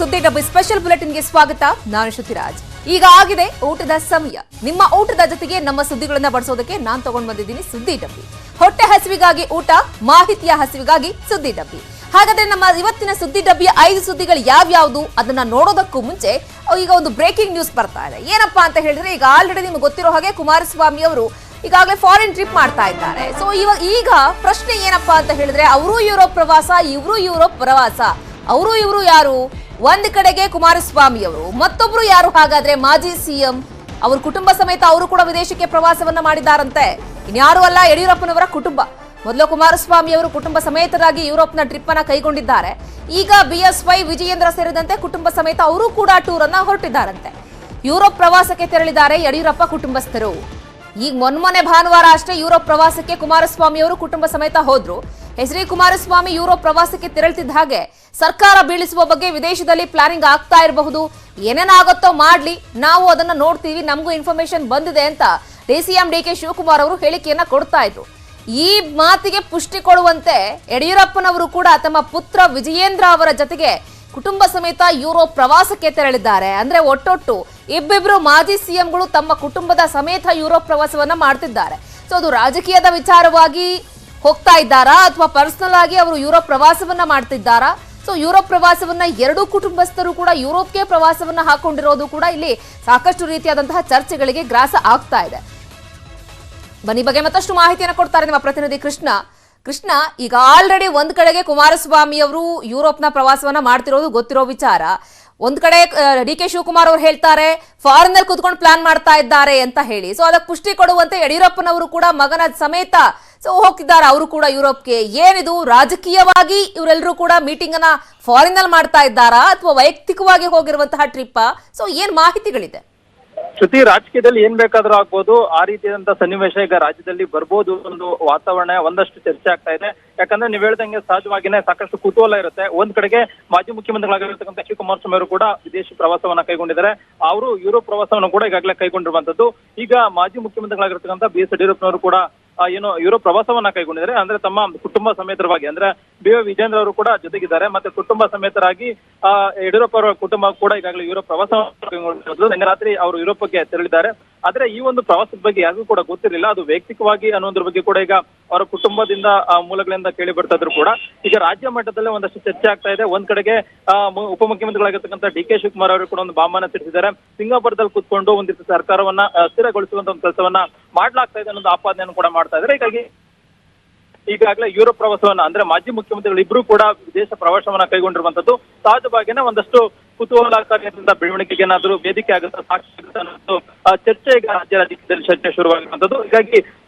ಸುದ್ದಿ ಡಬ್ಬಿ ಸ್ಪೆಷಲ್ ಬುಲೆಟಿನ್ಗೆ ಸ್ವಾಗತ. ನಾನು ಶ್ರುತಿರಾಜ್. ಈಗ ಆಗಿದೆ ಊಟದ ಸಮಯ. ನಿಮ್ಮ ಊಟದ ಜೊತೆಗೆ ನಮ್ಮ ಸುದ್ದಿಗಳನ್ನ ಬಡಿಸೋದಕ್ಕೆ ನಾನು ತಗೊಂಡು ಬಂದಿದ್ದೀನಿ ಸುದ್ದಿ ಡಬ್ಬಿ. ಹೊಟ್ಟೆ ಹಸಿವಿಗಾಗಿ ಊಟ, ಮಾಹಿತಿಯ ಹಸಿವಿಗಾಗಿ ಸುದ್ದಿ ಡಬ್ಬಿ. ಹಾಗಾದ್ರೆ ನಮ್ಮ ಇವತ್ತಿನ ಸುದ್ದಿ ಡಬ್ಬಿಯ 5 ಸುದ್ದಿಗಳು ಯಾವ್ಯಾವುದು ಅದನ್ನ ನೋಡೋದಕ್ಕೂ ಮುಂಚೆ ಈಗ ಒಂದು ಬ್ರೇಕಿಂಗ್ ನ್ಯೂಸ್ ಬರ್ತಾ ಇದೆ. ಏನಪ್ಪಾ ಅಂತ ಹೇಳಿದ್ರೆ, ಈಗ ಆಲ್ರೆಡಿ ನಿಮ್ಗೆ ಗೊತ್ತಿರೋ ಹಾಗೆ ಕುಮಾರಸ್ವಾಮಿ ಅವರು ಈಗಾಗಲೇ ಫಾರಿನ್ ಟ್ರಿಪ್ ಮಾಡ್ತಾ ಇದ್ದಾರೆ. ಸೊ ಈಗ ಪ್ರಶ್ನೆ ಏನಪ್ಪಾ ಅಂತ ಹೇಳಿದ್ರೆ, ಅವರು ಯುರೋಪ್ ಪ್ರವಾಸ, ಇವರು ಯುರೋಪ್ ಪ್ರವಾಸ. ಅವರು ಇವರು ಯಾರು? ಒಂದ್ ಕಡೆಗೆ ಕುಮಾರಸ್ವಾಮಿ ಅವರು, ಮತ್ತೊಬ್ರು ಯಾರು ಹಾಗಾದ್ರೆ? ಮಾಜಿ ಸಿಎಂ. ಅವ್ರ ಕುಟುಂಬ ಸಮೇತ ಅವರು ಕೂಡ ವಿದೇಶಕ್ಕೆ ಪ್ರವಾಸವನ್ನ ಮಾಡಿದಾರಂತೆ. ಇನ್ಯಾರು ಅಲ್ಲ, ಯಡಿಯೂರಪ್ಪನವರ ಕುಟುಂಬ. ಮೊದಲು ಕುಮಾರಸ್ವಾಮಿ ಅವರು ಕುಟುಂಬ ಸಮೇತರಾಗಿ ಯುರೋಪ್ನ ಟ್ರಿಪ್ ಅನ್ನ ಕೈಗೊಂಡಿದ್ದಾರೆ. ಈಗ BSY ವಿಜಯೇಂದ್ರ ಸೇರಿದಂತೆ ಕುಟುಂಬ ಸಮೇತ ಅವರು ಕೂಡ ಟೂರ್ ಅನ್ನ ಹೊರಟಿದ್ದಾರಂತೆ. ಯುರೋಪ್ ಪ್ರವಾಸಕ್ಕೆ ತೆರಳಿದ್ದಾರೆ ಯಡಿಯೂರಪ್ಪ ಕುಟುಂಬಸ್ಥರು. ಈಗ ಮೊನ್ನೆ ಭಾನುವಾರ ಅಷ್ಟೇ ಯುರೋಪ್ ಪ್ರವಾಸಕ್ಕೆ ಕುಮಾರಸ್ವಾಮಿ ಅವರು ಕುಟುಂಬ ಸಮೇತ ಹೋದ್ರು. ಎಚ್.ಡಿ. ಕುಮಾರಸ್ವಾಮಿ ಯುರೋಪ್ ಪ್ರವಾಸಕ್ಕೆ ತೆರಳುತ್ತಿದ್ದ ಹಾಗೆ ಸರ್ಕಾರ ಬೀಳಿಸುವ ಬಗ್ಗೆ ವಿದೇಶದಲ್ಲಿ ಪ್ಲಾನಿಂಗ್ ಆಗ್ತಾ ಇರಬಹುದು. ಏನೇನಾಗುತ್ತೋ ಮಾಡ್ಲಿ, ನಾವು ಅದನ್ನ ನೋಡ್ತೀವಿ, ನಮಗೂ ಇನ್ಫಾರ್ಮೇಶನ್ ಬಂದಿದೆ ಅಂತ DCM DK ಶಿವಕುಮಾರ್ ಅವರು ಹೇಳಿಕೆಯನ್ನ ಕೊಡ್ತಾ ಇದ್ರು. ಈ ಮಾತಿಗೆ ಪುಷ್ಟಿ ಕೊಡುವಂತೆ ಯಡಿಯೂರಪ್ಪನವರು ಕೂಡ ತಮ್ಮ ಪುತ್ರ ವಿಜಯೇಂದ್ರ ಅವರ ಜೊತೆಗೆ ಕುಟುಂಬ ಸಮೇತ ಯುರೋಪ್ ಪ್ರವಾಸಕ್ಕೆ ತೆರಳಿದ್ದಾರೆ. ಅಂದ್ರೆ ಒಟ್ಟೊಟ್ಟು ಇಬ್ಬಿಬ್ರು ಮಾಜಿ ಸಿಎಂಗಳು ತಮ್ಮ ಕುಟುಂಬದ ಸಮೇತ ಯುರೋಪ್ ಪ್ರವಾಸವನ್ನ ಮಾಡ್ತಿದ್ದಾರೆ. ಸೊ ಅದು ರಾಜಕೀಯದ ವಿಚಾರವಾಗಿ ಹೋಗ್ತಾ ಇದ್ದಾರಾ ಅಥವಾ ಪರ್ಸನಲ್ ಆಗಿ ಅವರು ಯುರೋಪ್ ಪ್ರವಾಸವನ್ನ ಮಾಡ್ತಿದ್ದಾರಾ? ಸೊ ಯುರೋಪ್ ಪ್ರವಾಸವನ್ನ ಎರಡೂ ಕುಟುಂಬಸ್ಥರು ಕೂಡ ಯುರೋಪ್ಗೆ ಪ್ರವಾಸವನ್ನ ಹಾಕೊಂಡಿರೋದು ಕೂಡ ಇಲ್ಲಿ ಸಾಕಷ್ಟು ರೀತಿಯಾದಂತಹ ಚರ್ಚೆಗಳಿಗೆ ಗ್ರಾಸ ಆಗ್ತಾ ಇದೆ. ಬನ್ನಿ ಬಗ್ಗೆ ಮತ್ತಷ್ಟು ಮಾಹಿತಿಯನ್ನು ಕೊಡ್ತಾರೆ ನಿಮ್ಮ ಪ್ರತಿನಿಧಿ ಕೃಷ್ಣ. ಈಗ ಆಲ್ರೆಡಿ ಒಂದ್ ಕಡೆಗೆ ಕುಮಾರಸ್ವಾಮಿ ಅವರು ಯುರೋಪ್ನ ಪ್ರವಾಸವನ್ನ ಮಾಡ್ತಿರೋದು ಗೊತ್ತಿರೋ ವಿಚಾರ. ಒಂದ್ ಕಡೆ DK ಶಿವಕುಮಾರ್ ಅವರು ಹೇಳ್ತಾರೆ ಫಾರಿನ್ ನಲ್ಲಿ ಕುತ್ಕೊಂಡು ಪ್ಲಾನ್ ಮಾಡ್ತಾ ಇದ್ದಾರೆ ಅಂತ ಹೇಳಿ. ಸೊ ಅದಕ್ಕೆ ಪುಷ್ಟಿ ಕೊಡುವಂತೆ ಯಡಿಯೂರಪ್ಪನವರು ಕೂಡ ಮಗನ ಸಮೇತ ಹೋಗ್ತಿದ್ದಾರೆ ಅವರು ಕೂಡ ಯುರೋಪ್ಗೆ. ಏನಿದು ರಾಜಕೀಯವಾಗಿ ಇವರೆಲ್ಲರೂ ಕೂಡ ಮೀಟಿಂಗ್ ಅನ್ನ ಫಾರಿನ್ ನಲ್ಲಿ ಮಾಡ್ತಾ ಇದ್ದಾರಾ ಅಥವಾ ವೈಯಕ್ತಿಕವಾಗಿ ಹೋಗಿರುವಂತಹ ಟ್ರಿಪ್? ಸೊ ಏನ್ ಮಾಹಿತಿಗಳಿದೆ? ಶ್ರುತಿ, ರಾಜಕೀಯದಲ್ಲಿ ಏನ್ ಬೇಕಾದ್ರೂ ಆಗ್ಬೋದು, ಆ ರೀತಿಯಾದಂತಹ ಸನ್ನಿವೇಶ ಈಗ ರಾಜ್ಯದಲ್ಲಿ ಬರ್ಬೋದು. ಒಂದು ವಾತಾವರಣ ಒಂದಷ್ಟು ಚರ್ಚೆ ಆಗ್ತಾ ಇದೆ. ಯಾಕಂದ್ರೆ ನೀವ್ ಹೇಳ್ದಂಗೆ ಸಹಜವಾಗಿನೇ ಸಾಕಷ್ಟು ಕುತೂಹಲ ಇರುತ್ತೆ. ಒಂದ್ ಕಡೆಗೆ ಮಾಜಿ ಮುಖ್ಯಮಂತ್ರಿಗಳಾಗಿರ್ತಕ್ಕಂಥ ಎಚ್.ಡಿ. ಕುಮಾರಸ್ವಾಮಿ ಅವರು ಕೂಡ ವಿದೇಶಿ ಪ್ರವಾಸವನ್ನ ಕೈಗೊಂಡಿದ್ದಾರೆ. ಅವರು ಯುರೋಪ್ ಪ್ರವಾಸವನ್ನು ಕೂಡ ಈಗಾಗಲೇ ಕೈಗೊಂಡಿರುವಂತದ್ದು. ಈಗ ಮಾಜಿ ಮುಖ್ಯಮಂತ್ರಿಗಳಾಗಿರ್ತಕ್ಕಂಥ BS ಯಡಿಯೂರಪ್ಪನವರು ಕೂಡ ಯುರೋಪ್ ಪ್ರವಾಸವನ್ನ ಕೈಗೊಂಡಿದ್ದಾರೆ. ಅಂದ್ರೆ ತಮ್ಮ ಕುಟುಂಬ ಸಮೇತರವಾಗಿ, ಅಂದ್ರೆ BY ವಿಜೇಂದ್ರ ಅವರು ಕೂಡ ಜೊತೆಗಿದ್ದಾರೆ. ಮತ್ತೆ ಕುಟುಂಬ ಸಮೇತರಾಗಿ ಯಡಿಯೂರಪ್ಪ ಅವರ ಕುಟುಂಬ ಕೂಡ ಈಗಾಗಲೇ ಯುರೋಪ್ ಪ್ರವಾಸವನ್ನು ಕೈಗೊಂಡಿರೋದು. ನಿನ್ನೆ ರಾತ್ರಿ ಅವರು ಯುರೋಪ್ಗೆ ತೆರಳಿದ್ದಾರೆ. ಆದ್ರೆ ಈ ಒಂದು ಪ್ರವಾಸದ ಬಗ್ಗೆ ಯಾರಿಗೂ ಕೂಡ ಗೊತ್ತಿರಲಿಲ್ಲ. ಅದು ವೈಯಕ್ತಿಕವಾಗಿ ಅನ್ನೋದ್ರ ಬಗ್ಗೆ ಕೂಡ ಈಗ ಅವರ ಕುಟುಂಬದಿಂದ ಮೂಲಗಳಿಂದ ಕೇಳಿ ಬರ್ತಾ ಇದ್ರು ಕೂಡ ಈಗ ರಾಜ್ಯ ಮಟ್ಟದಲ್ಲೇ ಒಂದಷ್ಟು ಚರ್ಚೆ ಆಗ್ತಾ ಇದೆ. ಒಂದ್ ಕಡೆಗೆ ಉಪಮುಖ್ಯಮಂತ್ರಿಗಳಾಗಿರ್ತಕ್ಕಂಥ DK ಶಿವಕುಮಾರ್ ಅವರು ಕೂಡ ಒಂದು ಬಾಂಬನ್ನ ತಿಳಿಸಿದ್ದಾರೆ. ಸಿಂಗಾಪುರದಲ್ಲಿ ಕೂತ್ಕೊಂಡು ಒಂದ್ ರೀತಿ ಸರ್ಕಾರವನ್ನ ಸ್ಥಿರಗೊಳಿಸುವಂತ ಒಂದು ಕೆಲಸವನ್ನ ಮಾಡ್ಲಾಗ್ತಾ ಇದೆ ಅನ್ನೋದು ಆಪಾದನೆಯನ್ನು ಕೂಡ ಮಾಡ್ತಾ ಇದ್ದಾರೆ. ಹೀಗಾಗಿ ಈಗಾಗಲೇ ಯುರೋಪ್ ಪ್ರವಾಸವನ್ನ, ಅಂದ್ರೆ ಮಾಜಿ ಮುಖ್ಯಮಂತ್ರಿಗಳು ಇಬ್ರು ಕೂಡ ವಿದೇಶ ಪ್ರವಾಸವನ್ನ ಕೈಗೊಂಡಿರುವಂತದ್ದು ಸಹಜವಾಗಿನೇ ಒಂದಷ್ಟು ಕುತೂಹಲಕಾರಿಯಾದಂತಹ ಬೆಳವಣಿಗೆಗೆ ಏನಾದರೂ ವೇದಿಕೆ ಆಗುತ್ತೆ, ಸಾಕ್ಷಿ ಆಗುತ್ತೆ ಅನ್ನೋದು ಚರ್ಚೆ ಈಗ ರಾಜ್ಯ ರಾಜಕೀಯದಲ್ಲಿ ಚರ್ಚೆ ಶುರುವಾಗಿರುವಂತದ್ದು. ಹೀಗಾಗಿ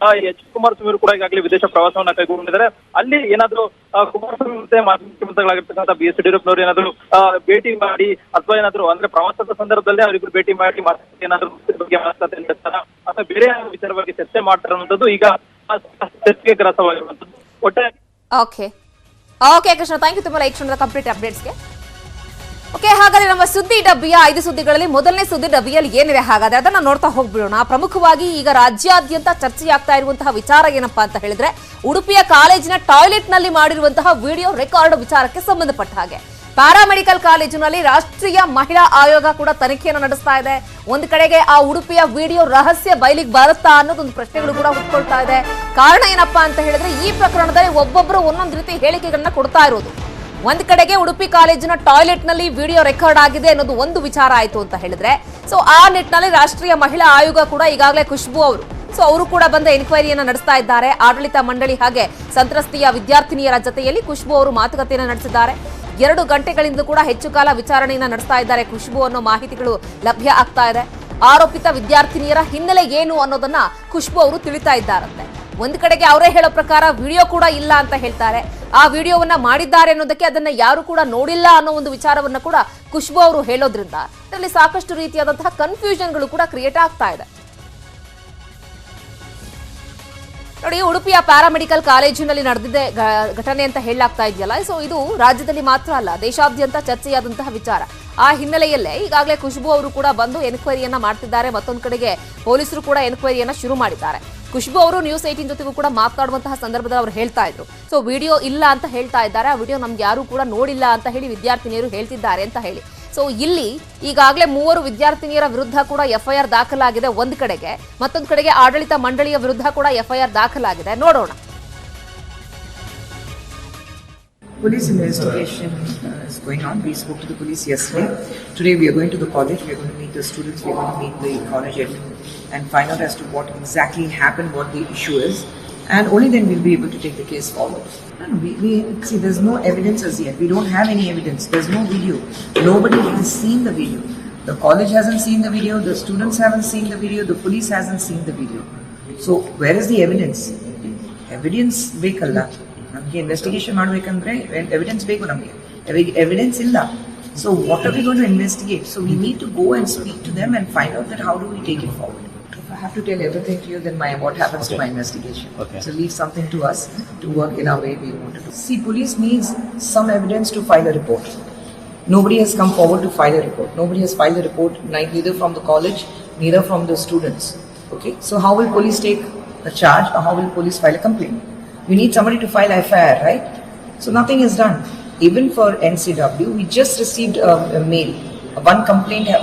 ಎಚ್.ಡಿ. ಕುಮಾರಸ್ವಾಮಿ ಅವರು ಕೂಡ ಈಗಾಗಲೇ ವಿದೇಶ ಪ್ರವಾಸವನ್ನ ಕೈಗೊಂಡಿದ್ದಾರೆ. ಅಲ್ಲಿ ಏನಾದ್ರು ಕುಮಾರಸ್ವಾಮಿ ಮತ್ತೆ ಮಾಜಿ ಮುಖ್ಯಮಂತ್ರಿಗಳಾಗಿರ್ತಕ್ಕಂಥ BS ಯಡಿಯೂರಪ್ಪನವರು ಏನಾದ್ರು ಭೇಟಿ ಮಾಡಿ ಅಥವಾ ಏನಾದ್ರು ಅಂದ್ರೆ ಪ್ರವಾಸದ ಸಂದರ್ಭದಲ್ಲೇ ಅವರಿಬ್ರು ಭೇಟಿ ಮಾಡಿ ಏನಾದ್ರು ಬಗ್ಗೆ ಮಾತುಕತೆ ನಡೆಸ್ತಾರ ಅಥವಾ ಬೇರೆ ವಿಚಾರವಾಗಿ ಚರ್ಚೆ ಮಾಡ್ತಾರೆ ಅನ್ನೋದು ಈಗ ಚರ್ಚೆಗೆ ಗ್ರಾಸವಾಗಿರುವಂತದ್ದು. ಓಕೆ ಕೃಷ್ಣ, ಥ್ಯಾಂಕ್ ಯು ತುಂಬಾ ಲೈಕ್ ಕಂಪ್ಲೀಟ್ ಅಪ್ಡೇಟ್ಸ್ಗೆ. ಓಕೆ, ಹಾಗಾದ್ರೆ ನಮ್ಮ ಸುದ್ದಿ ಡಬ್ಬಿಯ 5 ಸುದ್ದಿಗಳಲ್ಲಿ ಮೊದಲನೇ ಸುದ್ದಿ ಡಬ್ಬಿಯಲ್ಲಿ ಏನಿದೆ ಹಾಗಾದ್ರೆ ಅದನ್ನ ನೋಡ್ತಾ ಹೋಗ್ಬಿಡೋಣ. ಪ್ರಮುಖವಾಗಿ ಈಗ ರಾಜ್ಯಾದ್ಯಂತ ಚರ್ಚೆಯಾಗ್ತಾ ಇರುವಂತಹ ವಿಚಾರ ಏನಪ್ಪಾ ಅಂತ ಹೇಳಿದ್ರೆ, ಉಡುಪಿಯ ಕಾಲೇಜಿನ ಟಾಯ್ಲೆಟ್ ನಲ್ಲಿ ಮಾಡಿರುವಂತಹ ವಿಡಿಯೋ ರೆಕಾರ್ಡ್ ವಿಚಾರಕ್ಕೆ ಸಂಬಂಧಪಟ್ಟ ಹಾಗೆ ಪ್ಯಾರಾಮೆಡಿಕಲ್ ಕಾಲೇಜಿನಲ್ಲಿ ರಾಷ್ಟ್ರೀಯ ಮಹಿಳಾ ಆಯೋಗ ಕೂಡ ತನಿಖೆಯನ್ನು ನಡೆಸ್ತಾ ಇದೆ. ಒಂದು ಕಡೆಗೆ ಆ ಉಡುಪಿಯ ವಿಡಿಯೋ ರಹಸ್ಯ ಬಯಲಿಗೆ ಬರುತ್ತಾ ಅನ್ನೋದೊಂದು ಪ್ರಶ್ನೆಗಳು ಕೂಡ ಹುಟ್ಕೊಳ್ತಾ ಇದೆ. ಕಾರಣ ಏನಪ್ಪಾ ಅಂತ ಹೇಳಿದ್ರೆ, ಈ ಪ್ರಕರಣದಲ್ಲಿ ಒಬ್ಬೊಬ್ಬರು ಒಂದೊಂದು ರೀತಿ ಹೇಳಿಕೆಗಳನ್ನ ಕೊಡ್ತಾ ಇರೋದು. ಒಂದ್ ಕಡೆಗೆ ಉಡುಪಿ ಕಾಲೇಜಿನ ಟಾಯ್ಲೆಟ್ ನಲ್ಲಿ ವಿಡಿಯೋ ರೆಕಾರ್ಡ್ ಆಗಿದೆ ಅನ್ನೋದು ಒಂದು ವಿಚಾರ ಆಯ್ತು ಅಂತ ಹೇಳಿದ್ರೆ, ಸೊ ಆ ನಿಟ್ಟಿನಲ್ಲಿ ರಾಷ್ಟ್ರೀಯ ಮಹಿಳಾ ಆಯೋಗ ಕೂಡ ಈಗಾಗಲೇ ಖುಷ್ಬು ಅವರು ಕೂಡ ಬಂದ ಎನ್ಕ್ವೈರಿಯನ್ನ ನಡೆಸ್ತಾ ಇದ್ದಾರೆ. ಆಡಳಿತ ಮಂಡಳಿ ಹಾಗೆ ಸಂತ್ರಸ್ತೆಯ ವಿದ್ಯಾರ್ಥಿನಿಯರ ಜೊತೆಯಲ್ಲಿ ಖುಷ್ಬು ಅವರು ಮಾತುಕತೆಯನ್ನ ನಡೆಸಿದ್ದಾರೆ. 2 ಗಂಟೆಗಳಿಂದಲೂ ಕೂಡ ಹೆಚ್ಚು ಕಾಲ ವಿಚಾರಣೆಯನ್ನ ನಡೆಸ್ತಾ ಇದ್ದಾರೆ ಖುಷ್ಬು ಅನ್ನೋ ಮಾಹಿತಿಗಳು ಲಭ್ಯ ಆಗ್ತಾ ಇದೆ. ಆರೋಪಿತ ವಿದ್ಯಾರ್ಥಿನಿಯರ ಹಿನ್ನೆಲೆ ಏನು ಅನ್ನೋದನ್ನ ಖುಷ್ಬು ಅವರು ತಿಳಿತಾ ಇದ್ದಾರಂತೆ. ಒಂದ್ ಕಡೆಗೆ ಅವರೇ ಹೇಳೋ ಪ್ರಕಾರ ವಿಡಿಯೋ ಕೂಡ ಇಲ್ಲ ಅಂತ ಹೇಳ್ತಾರೆ. ಆ ವಿಡಿಯೋವನ್ನ ಮಾಡಿದ್ದಾರೆ ಅನ್ನೋದಕ್ಕೆ ಅದನ್ನ ಯಾರು ಕೂಡ ನೋಡಿಲ್ಲ ಅನ್ನೋ ಒಂದು ವಿಚಾರವನ್ನ ಕೂಡ ಖುಷ್ಬು ಅವರು ಹೇಳೋದ್ರಿಂದ ಇದರಲ್ಲಿ ಸಾಕಷ್ಟು ರೀತಿಯಾದಂತಹ ಕನ್ಫ್ಯೂಷನ್ಗಳು ಕೂಡ ಕ್ರಿಯೇಟ್ ಆಗ್ತಾ ಇದೆ. ನೋಡಿ, ಉಡುಪಿಯ ಪ್ಯಾರಾಮೆಡಿಕಲ್ ಕಾಲೇಜಿನಲ್ಲಿ ನಡೆದಿದೆ ಘಟನೆ ಅಂತ ಹೇಳಲಾಗ್ತಾ ಇದೆಯಲ್ಲ. ಸೊ ಇದು ರಾಜ್ಯದಲ್ಲಿ ಮಾತ್ರ ಅಲ್ಲ, ದೇಶಾದ್ಯಂತ ಚರ್ಚೆಯಾದಂತಹ ವಿಚಾರ. ಆ ಹಿನ್ನೆಲೆಯಲ್ಲೇ ಈಗಾಗಲೇ ಖುಷ್ಬು ಅವರು ಕೂಡ ಬಂದು ಎನ್ಕ್ವೈರಿಯನ್ನ ಮಾಡ್ತಿದ್ದಾರೆ. ಮತ್ತೊಂದು ಕಡೆಗೆ ಪೊಲೀಸರು ಕೂಡ ಎನ್ಕ್ವೈರಿಯನ್ನ ಶುರು ಮಾಡಿದ್ದಾರೆ. ಖುಷ್ಬು ಅವರು ನ್ಯೂಸ್ 18 ಜೊತೆಗೂ ಕೂಡ ಮಾತನಾಡುವಂತಹ ಸಂದರ್ಭದಲ್ಲಿ ಅವರು ಹೇಳ್ತಾ ಇದ್ರು, ಸೊ ವಿಡಿಯೋ ಇಲ್ಲ ಅಂತ ಹೇಳ್ತಾ ಇದ್ದಾರೆ, ಆ ವಿಡಿಯೋ ನಮ್ಗೆ ಯಾರು ಕೂಡ ನೋಡಿಲ್ಲ ಅಂತ ಹೇಳಿ ವಿದ್ಯಾರ್ಥಿನಿಯರು ಹೇಳ್ತಿದ್ದಾರೆ ಅಂತ ಹೇಳಿ. ಸೊ ಸೊ ಇಲ್ಲಿ ಈಗಾಗಲೇ 3 ವಿದ್ಯಾರ್ಥಿನಿಯರ ವಿರುದ್ಧ ಕೂಡ ಎಫ್ಐಆರ್ ದಾಖಲಾಗಿದೆ ಒಂದ್ ಕಡೆಗೆ, ಮತ್ತೊಂದು ಕಡೆಗೆ ಆಡಳಿತ ಮಂಡಳಿಯ ವಿರುದ್ಧ ಕೂಡ ಎಫ್ಐಆರ್ ದಾಖಲಾಗಿದೆ. ನೋಡೋಣ. Police investigation is going on. We spoke to the police yesterday. Today we are going to the college. We are going to meet the students. We are going to meet the college admin and find out as to what exactly happened, what the issue is, and only then we'll be able to take the case forward. We see there's no evidence as yet. We don't have any evidence. There's no video. Nobody has seen the video. The college hasn't seen the video. The students haven't seen the video. The police hasn't seen the video. So where is the evidence? Evidence ಬೇಕಲ್ಲ. ನಮಗೆ investigation ಮಾಡಬೇಕಂದ್ರೆ evidence ಬೇಕು. ನಮಗೆ evidence ಇಲ್ಲ. So what are we going to investigate? So we need to go and speak to them and find out that how do we take it forward. If I have to tell everything to you, then what happens to my investigation? Okay. So leave something to us to work in our way we want to do. See, police needs some evidence to file a report. Nobody has come forward to file a report. Nobody has filed a report, neither from the college, neither from the students. Okay. So how will police take a charge, or how will police file a complaint? We need somebody to file FIR, right? So nothing is done. Even for NCW, we just received a mail.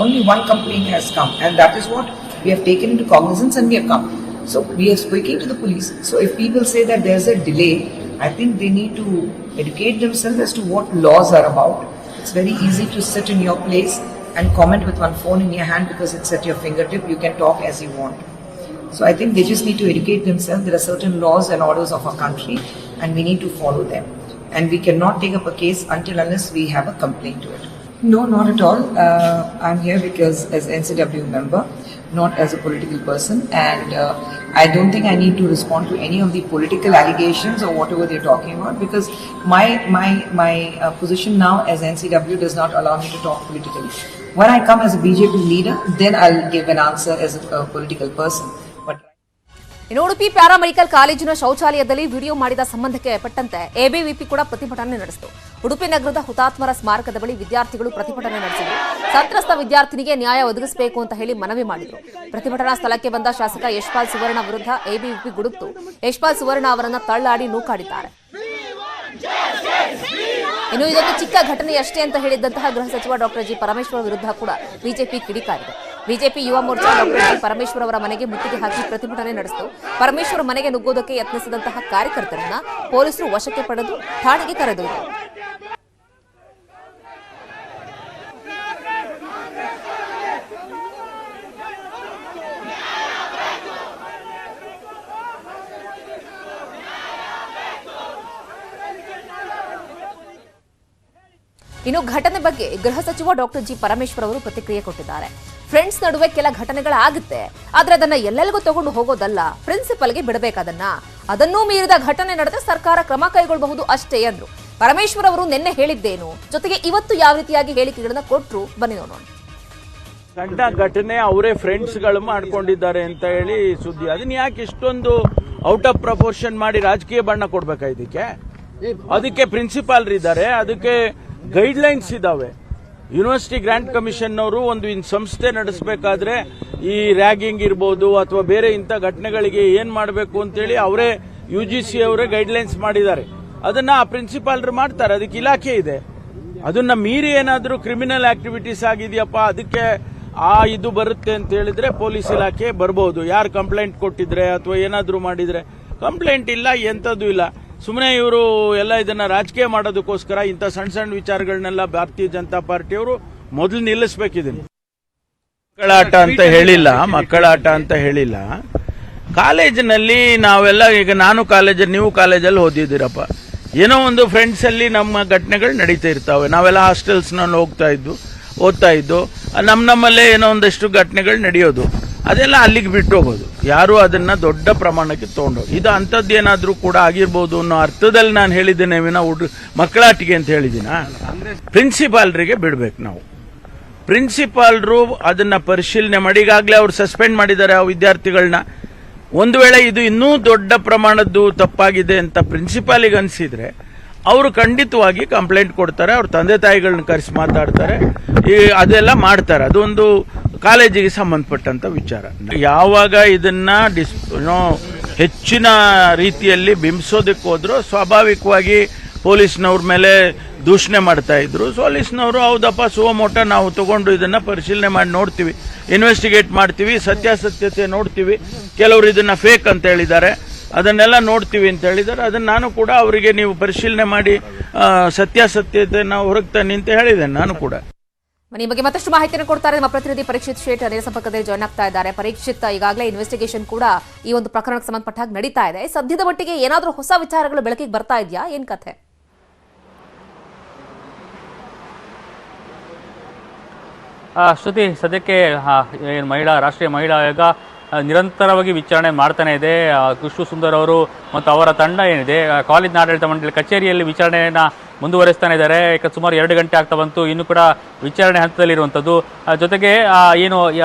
Only one complaint has come, and that is what we have taken into cognizance and we have come. So we are speaking to the police. So if people say that there's a delay, I think they need to educate themselves as to what laws are about. It's very easy to sit in your place and comment with one phone in your hand because it's at your fingertip. You can talk as you want. So I think they just need to educate themselves. There are certain laws and orders of our country and we need to follow them. And we cannot take up a case unless we have a complaint to it. No, not at all. I'm here because as NCW member, not as a political person, and I don't think I need to respond to any of the political allegations or whatever they're talking about, because my position now as NCW does not allow me to talk politically. When I come as a BJP leader, then I'll give an answer as a political person. But ಇನ್ನು Udupi paramedical ಕಾಲೇಜಿನ ಶೌಚಾಲಯದಲ್ಲಿ video ಮಾಡಿದ ಸಂಬಂಧಕ್ಕೆ ಪಟ್ಟಂತೆ ABVP ಕೂಡ ಪ್ರತಿಭಟನೆ ನಡೆಸಿತು. ಉಡುಪಿ ನಗರದ ಹುತಾತ್ಮರ ಸ್ಮಾರಕದ ಬಳಿ ವಿದ್ಯಾರ್ಥಿಗಳು ಪ್ರತಿಭಟನೆ ನಡೆಸಿದರು. ಸಂತ್ರಸ್ತ ವಿದ್ಯಾರ್ಥಿನಿಗೆ ನ್ಯಾಯ ಒದಗಿಸಬೇಕು ಅಂತ ಹೇಳಿ ಮನವಿ ಮಾಡಿದರು. ಪ್ರತಿಭಟನಾ ಸ್ಥಳಕ್ಕೆ ಬಂದ ಶಾಸಕ ಯಶ್ಪಾಲ್ ಸುವರ್ಣ ವಿರುದ್ಧ ಎಬಿವಿಪಿ ಗುಡುಕ್ತು ಯಶ್ಪಾಲ್ ಸುವರ್ಣ ಅವರನ್ನ ತಳ್ಳಾಡಿ ನೂಕಾಡಿದ್ದಾರೆ. ಇನ್ನು ಇದೊಂದು ಚಿಕ್ಕ ಘಟನೆಯಷ್ಟೇ ಅಂತ ಹೇಳಿದ್ದಂತಹ ಗೃಹ ಸಚಿವ ಡಾಕ್ಟರ್ ಜಿ ಪರಮೇಶ್ವರ್ ವಿರುದ್ಧ ಕೂಡ BJP ಕಿಡಿಕಾರಿದೆ. BJP Yuva Morcha doctor G Parameshwar ಅವರ ಮನೆಗೆ ಮುತ್ತಿಗೆ ಹಾಕಿ ಪ್ರತಿಭಟನೆ ನಡೆಸಿತು. ಪರಮೇಶ್ವರ್ ಮನೆಗೆ ನುಗ್ಗೋದಕ್ಕೆ ಯತ್ನಿಸಿದಂತಹ ಕಾರ್ಯಕರ್ತರನ್ನ ಪೊಲೀಸರು ವಶಕ್ಕೆ ಪಡೆದು ಠಾಣೆಗೆ ಕರೆದೊಯ್ದರು. ಇನ್ನು ಘಟನೆ ಬಗ್ಗೆ ಗೃಹ ಸಚಿವ ಡಾಕ್ಟರ್ ಜಿ ಪರಮೇಶ್ವರ್ ಅವರು ಪ್ರತಿಕ್ರಿಯೆ ಕೊಟ್ಟಿದ್ದಾರೆ. ಫ್ರೆಂಡ್ಸ್ ನಡುವೆ ಕೆಲ ಘಟನೆಗಳಾಗುತ್ತೆ, ಆದ್ರೆ ಅದನ್ನ ಎಲ್ಲೆಲ್ಲಿಗೂ ತಗೊಂಡು ಹೋಗೋದಲ್ಲ, ಪ್ರಿನ್ಸಿಪಲ್ಗೆ ಅದನ್ನೂ ಮೀರಿದ ಘಟನೆ ನಡೆದ್ರೆ ಸರ್ಕಾರ ಕ್ರಮ ಕೈಗೊಳ್ಳಬಹುದು ಅಷ್ಟೇ ಎಂದ್ರು. ಪರಮೇಶ್ವರ್ ಅವರು ನಿನ್ನೆ ಹೇಳಿದ್ದೇನು, ಜೊತೆಗೆ ಇವತ್ತು ಯಾವ ರೀತಿಯಾಗಿ ಹೇಳಿಕೆಗಳನ್ನ ಕೊಟ್ಟರು, ಬನ್ನಿ ನೋಡೋಣ. ಸಣ್ಣ ಘಟನೆ ಅವರೇ ಫ್ರೆಂಡ್ಸ್ಗಳು ಮಾಡ್ಕೊಂಡಿದ್ದಾರೆ ಅಂತ ಹೇಳಿ ಸುದ್ದಿ. ಅದನ್ನ ಯಾಕೆ ಇಷ್ಟೊಂದು ಔಟ್ ಆಫ್ ಪ್ರಪೋರ್ಷನ್ ಮಾಡಿ ರಾಜಕೀಯ ಬಣ್ಣ ಕೊಡ್ಬೇಕಾ? ಅದಕ್ಕೆ ಪ್ರಿನ್ಸಿಪಾಲ್ ಇದ್ದಾರೆ, ಅದಕ್ಕೆ ಗೈಡ್ಲೈನ್ಸ್ ಇದಾವೆ. ಯೂನಿವರ್ಸಿಟಿ ಗ್ರಾಂಟ್ ಕಮಿಷನ್ ಅವರು ಒಂದು ಸಂಸ್ಥೆ ನಡೆಸಬೇಕಾದ್ರೆ ಈ ರ್ಯಾಗಿಂಗ್ ಇರ್ಬೋದು ಅಥವಾ ಬೇರೆ ಇಂಥ ಘಟನೆಗಳಿಗೆ ಏನ್ ಮಾಡಬೇಕು ಅಂತೇಳಿ ಅವರೇ UGC ಅವರೇ ಗೈಡ್ಲೈನ್ಸ್ ಮಾಡಿದ್ದಾರೆ. ಅದನ್ನ ಆ ಪ್ರಿನ್ಸಿಪಾಲ್ರು ಮಾಡ್ತಾರೆ, ಅದಕ್ಕೆ ಇಲಾಖೆ ಇದೆ. ಅದನ್ನ ಮೀರಿ ಏನಾದರೂ ಕ್ರಿಮಿನಲ್ ಆಕ್ಟಿವಿಟೀಸ್ ಆಗಿದೆಯಪ್ಪ, ಅದಕ್ಕೆ ಇದು ಬರುತ್ತೆ ಅಂತ ಹೇಳಿದ್ರೆ ಪೊಲೀಸ್ ಇಲಾಖೆ ಬರ್ಬೋದು. ಯಾರು ಕಂಪ್ಲೇಂಟ್ ಕೊಟ್ಟಿದ್ರೆ ಅಥವಾ ಏನಾದರೂ ಮಾಡಿದ್ರೆ. ಕಂಪ್ಲೇಂಟ್ ಇಲ್ಲ, ಎಂಥದ್ದು ಇಲ್ಲ. ಸುಮ್ಮನೆ ಇವರು ಎಲ್ಲ ಇದನ್ನ ರಾಜಕೀಯ ಮಾಡೋದಕ್ಕೋಸ್ಕರ ಇಂಥ ಸಣ್ಣ ಸಣ್ಣ ವಿಚಾರಗಳನ್ನೆಲ್ಲ ಭಾರತೀಯ ಜನತಾ ಪಾರ್ಟಿಯವರು ಮೊದಲು ನಿಲ್ಲಿಸಬೇಕಿದ್ದೀನಿ. ಮಕ್ಕಳ ಆಟ ಅಂತ ಹೇಳಿಲ್ಲ. ಕಾಲೇಜಿನಲ್ಲಿ ನಾವೆಲ್ಲ ಈಗ ನಾನು ನೀವು ಕಾಲೇಜಲ್ಲಿ ಓದಿದ್ದೀರಪ್ಪ, ಏನೋ ಒಂದು ಫ್ರೆಂಡ್ಸ್ ಅಲ್ಲಿ ನಮ್ಮ ಘಟನೆಗಳು ನಡೀತಾ ಇರ್ತಾವೆ. ನಾವೆಲ್ಲ ಹಾಸ್ಟೆಲ್ಸ್ ನಲ್ಲಿ ಓದ್ತಾ ಇದ್ದು ನಮ್ಮಲ್ಲೇ ಏನೋ ಒಂದಷ್ಟು ಘಟನೆಗಳು ನಡೆಯೋದು, ಅದೆಲ್ಲ ಅಲ್ಲಿಗೆ ಬಿಟ್ಟು ಹೋಗೋದು. ಯಾರು ಅದನ್ನ ದೊಡ್ಡ ಪ್ರಮಾಣಕ್ಕೆ ತಗೊಂಡೋಗಿ ಇದು ಅಂಥದ್ದೇನಾದ್ರೂ ಕೂಡ ಆಗಿರ್ಬೋದು ಅನ್ನೋ ಅರ್ಥದಲ್ಲಿ ನಾನು ಹೇಳಿದ್ದೇನೆ ವಿನ ಮಕ್ಕಳಾಟಿಗೆ ಅಂತ ಹೇಳಿದ್ದೀನ. ಪ್ರಿನ್ಸಿಪಾಲ್ರಿಗೆ ಬಿಡ್ಬೇಕು ನಾವು. ಪ್ರಿನ್ಸಿಪಾಲ್ರು ಅದನ್ನ ಪರಿಶೀಲನೆ ಮಾಡಿ, ಈಗಾಗಲೇ ಅವ್ರು ಸಸ್ಪೆಂಡ್ ಮಾಡಿದ್ದಾರೆ ಆ ವಿದ್ಯಾರ್ಥಿಗಳನ್ನ. ಒಂದು ವೇಳೆ ಇದು ಇನ್ನೂ ದೊಡ್ಡ ಪ್ರಮಾಣದ್ದು ತಪ್ಪಾಗಿದೆ ಅಂತ ಪ್ರಿನ್ಸಿಪಾಲಿಗೆ ಅನಿಸಿದ್ರೆ ಅವರು ಖಂಡಿತವಾಗಿ ಕಂಪ್ಲೇಂಟ್ ಕೊಡ್ತಾರೆ, ಅವ್ರ ತಂದೆ ತಾಯಿಗಳನ್ನ ಕರೆಸಿ ಮಾತಾಡ್ತಾರೆ, ಅದೆಲ್ಲ ಮಾಡ್ತಾರೆ. ಅದೊಂದು ಕಾಲೇಜಿಗೆ ಸಂಬಂಧಪಟ್ಟಂತ ವಿಚಾರ. ಯಾವಾಗ ಇದನ್ನ ಹೆಚ್ಚಿನ ರೀತಿಯಲ್ಲಿ ಬಿಂಬಿಸೋದಕ್ಕೆ ಹೋದ್ರೂ ಸ್ವಾಭಾವಿಕವಾಗಿ ಪೊಲೀಸ್ನವ್ರ ಮೇಲೆ ದೂಷಣೆ ಮಾಡ್ತಾ ಇದ್ರು. ಪೊಲೀಸ್ನವರು ಹೌದಪ್ಪ ಸುವಮೋಟ ನಾವು ತಗೊಂಡು ಇದನ್ನ ಪರಿಶೀಲನೆ ಮಾಡಿ ನೋಡ್ತೀವಿ, ಇನ್ವೆಸ್ಟಿಗೇಟ್ ಮಾಡ್ತೀವಿ, ಸತ್ಯಾಸತ್ಯತೆ ನೋಡ್ತೀವಿ, ಕೆಲವರು ಇದನ್ನ ಫೇಕ್ ಅಂತ ಹೇಳಿದ್ದಾರೆ, ಅದನ್ನೆಲ್ಲ ನೋಡ್ತೀವಿ ಅಂತ ಹೇಳಿದ್ದಾರೆ. ಅದನ್ನ ನಾನು ಕೂಡ ಅವರಿಗೆ ನೀವು ಪರಿಶೀಲನೆ ಮಾಡಿ ಸತ್ಯಾಸತ್ಯತೆ ನಾವು ಹೊರಗೆ ತನ್ನಿ ಅಂತ ಹೇಳಿದ್ದೇನೆ ನಾನು ಕೂಡ. ಈ ಬಗ್ಗೆ ಮತ್ತಷ್ಟು ಮಾಹಿತಿಯನ್ನು ಕೊಡ್ತಾರೆ ನಮ್ಮ ಪ್ರತಿನಿಧಿ ಪರೀಕ್ಷಿತ್ ಶೇಟ್ ನೇರ ಸಂಪರ್ಕದಲ್ಲಿ ಜಾಯ್ನ್ ಆಗ್ತಾ ಇದ್ದಾರೆ. ಪರೀಕ್ಷಿತ್, ಈಗಾಗಲೇ ಇನ್ವೆಸ್ಟಿಗೇಷನ್ ಕೂಡ ಈ ಒಂದು ಪ್ರಕರಣಕ್ಕೆ ಸಂಬಂಧಪಟ್ಟ ಹಾಗೆ ನಡೀತಾ ಇದೆ. ಸದ್ಯದ ಮಟ್ಟಿಗೆ ಏನಾದರೂ ಹೊಸ ವಿಚಾರಗಳು ಬೆಳಕಿಗೆ ಬರ್ತಾ ಇದೆಯಾ, ಏನ್ ಕಥೆ? ಶ್ರುತಿ, ಸದ್ಯಕ್ಕೆ ರಾಷ್ಟ್ರೀಯ ಮಹಿಳಾ ಆಯೋಗ ನಿರಂತರವಾಗಿ ವಿಚಾರಣೆ ಮಾಡ್ತಾನೆ ಇದೆ. ಖುಷ್ಬು ಸುಂದರ್ ಅವರು ಮತ್ತು ಅವರ ತಂಡ ಏನಿದೆ ಕಾಲೇಜಿನ ಆಡಳಿತ ಮಂಡಳಿ ಕಚೇರಿಯಲ್ಲಿ ವಿಚಾರಣೆಯನ್ನು ಮುಂದುವರಿಸ್ತಾನೆ ಇದ್ದಾರೆ. ಸುಮಾರು 2 ಗಂಟೆ ಆಗ್ತಾ ಬಂತು, ಇನ್ನೂ ಕೂಡ ವಿಚಾರಣೆ ಹಂತದಲ್ಲಿರುವಂಥದ್ದು. ಜೊತೆಗೆ ಏನು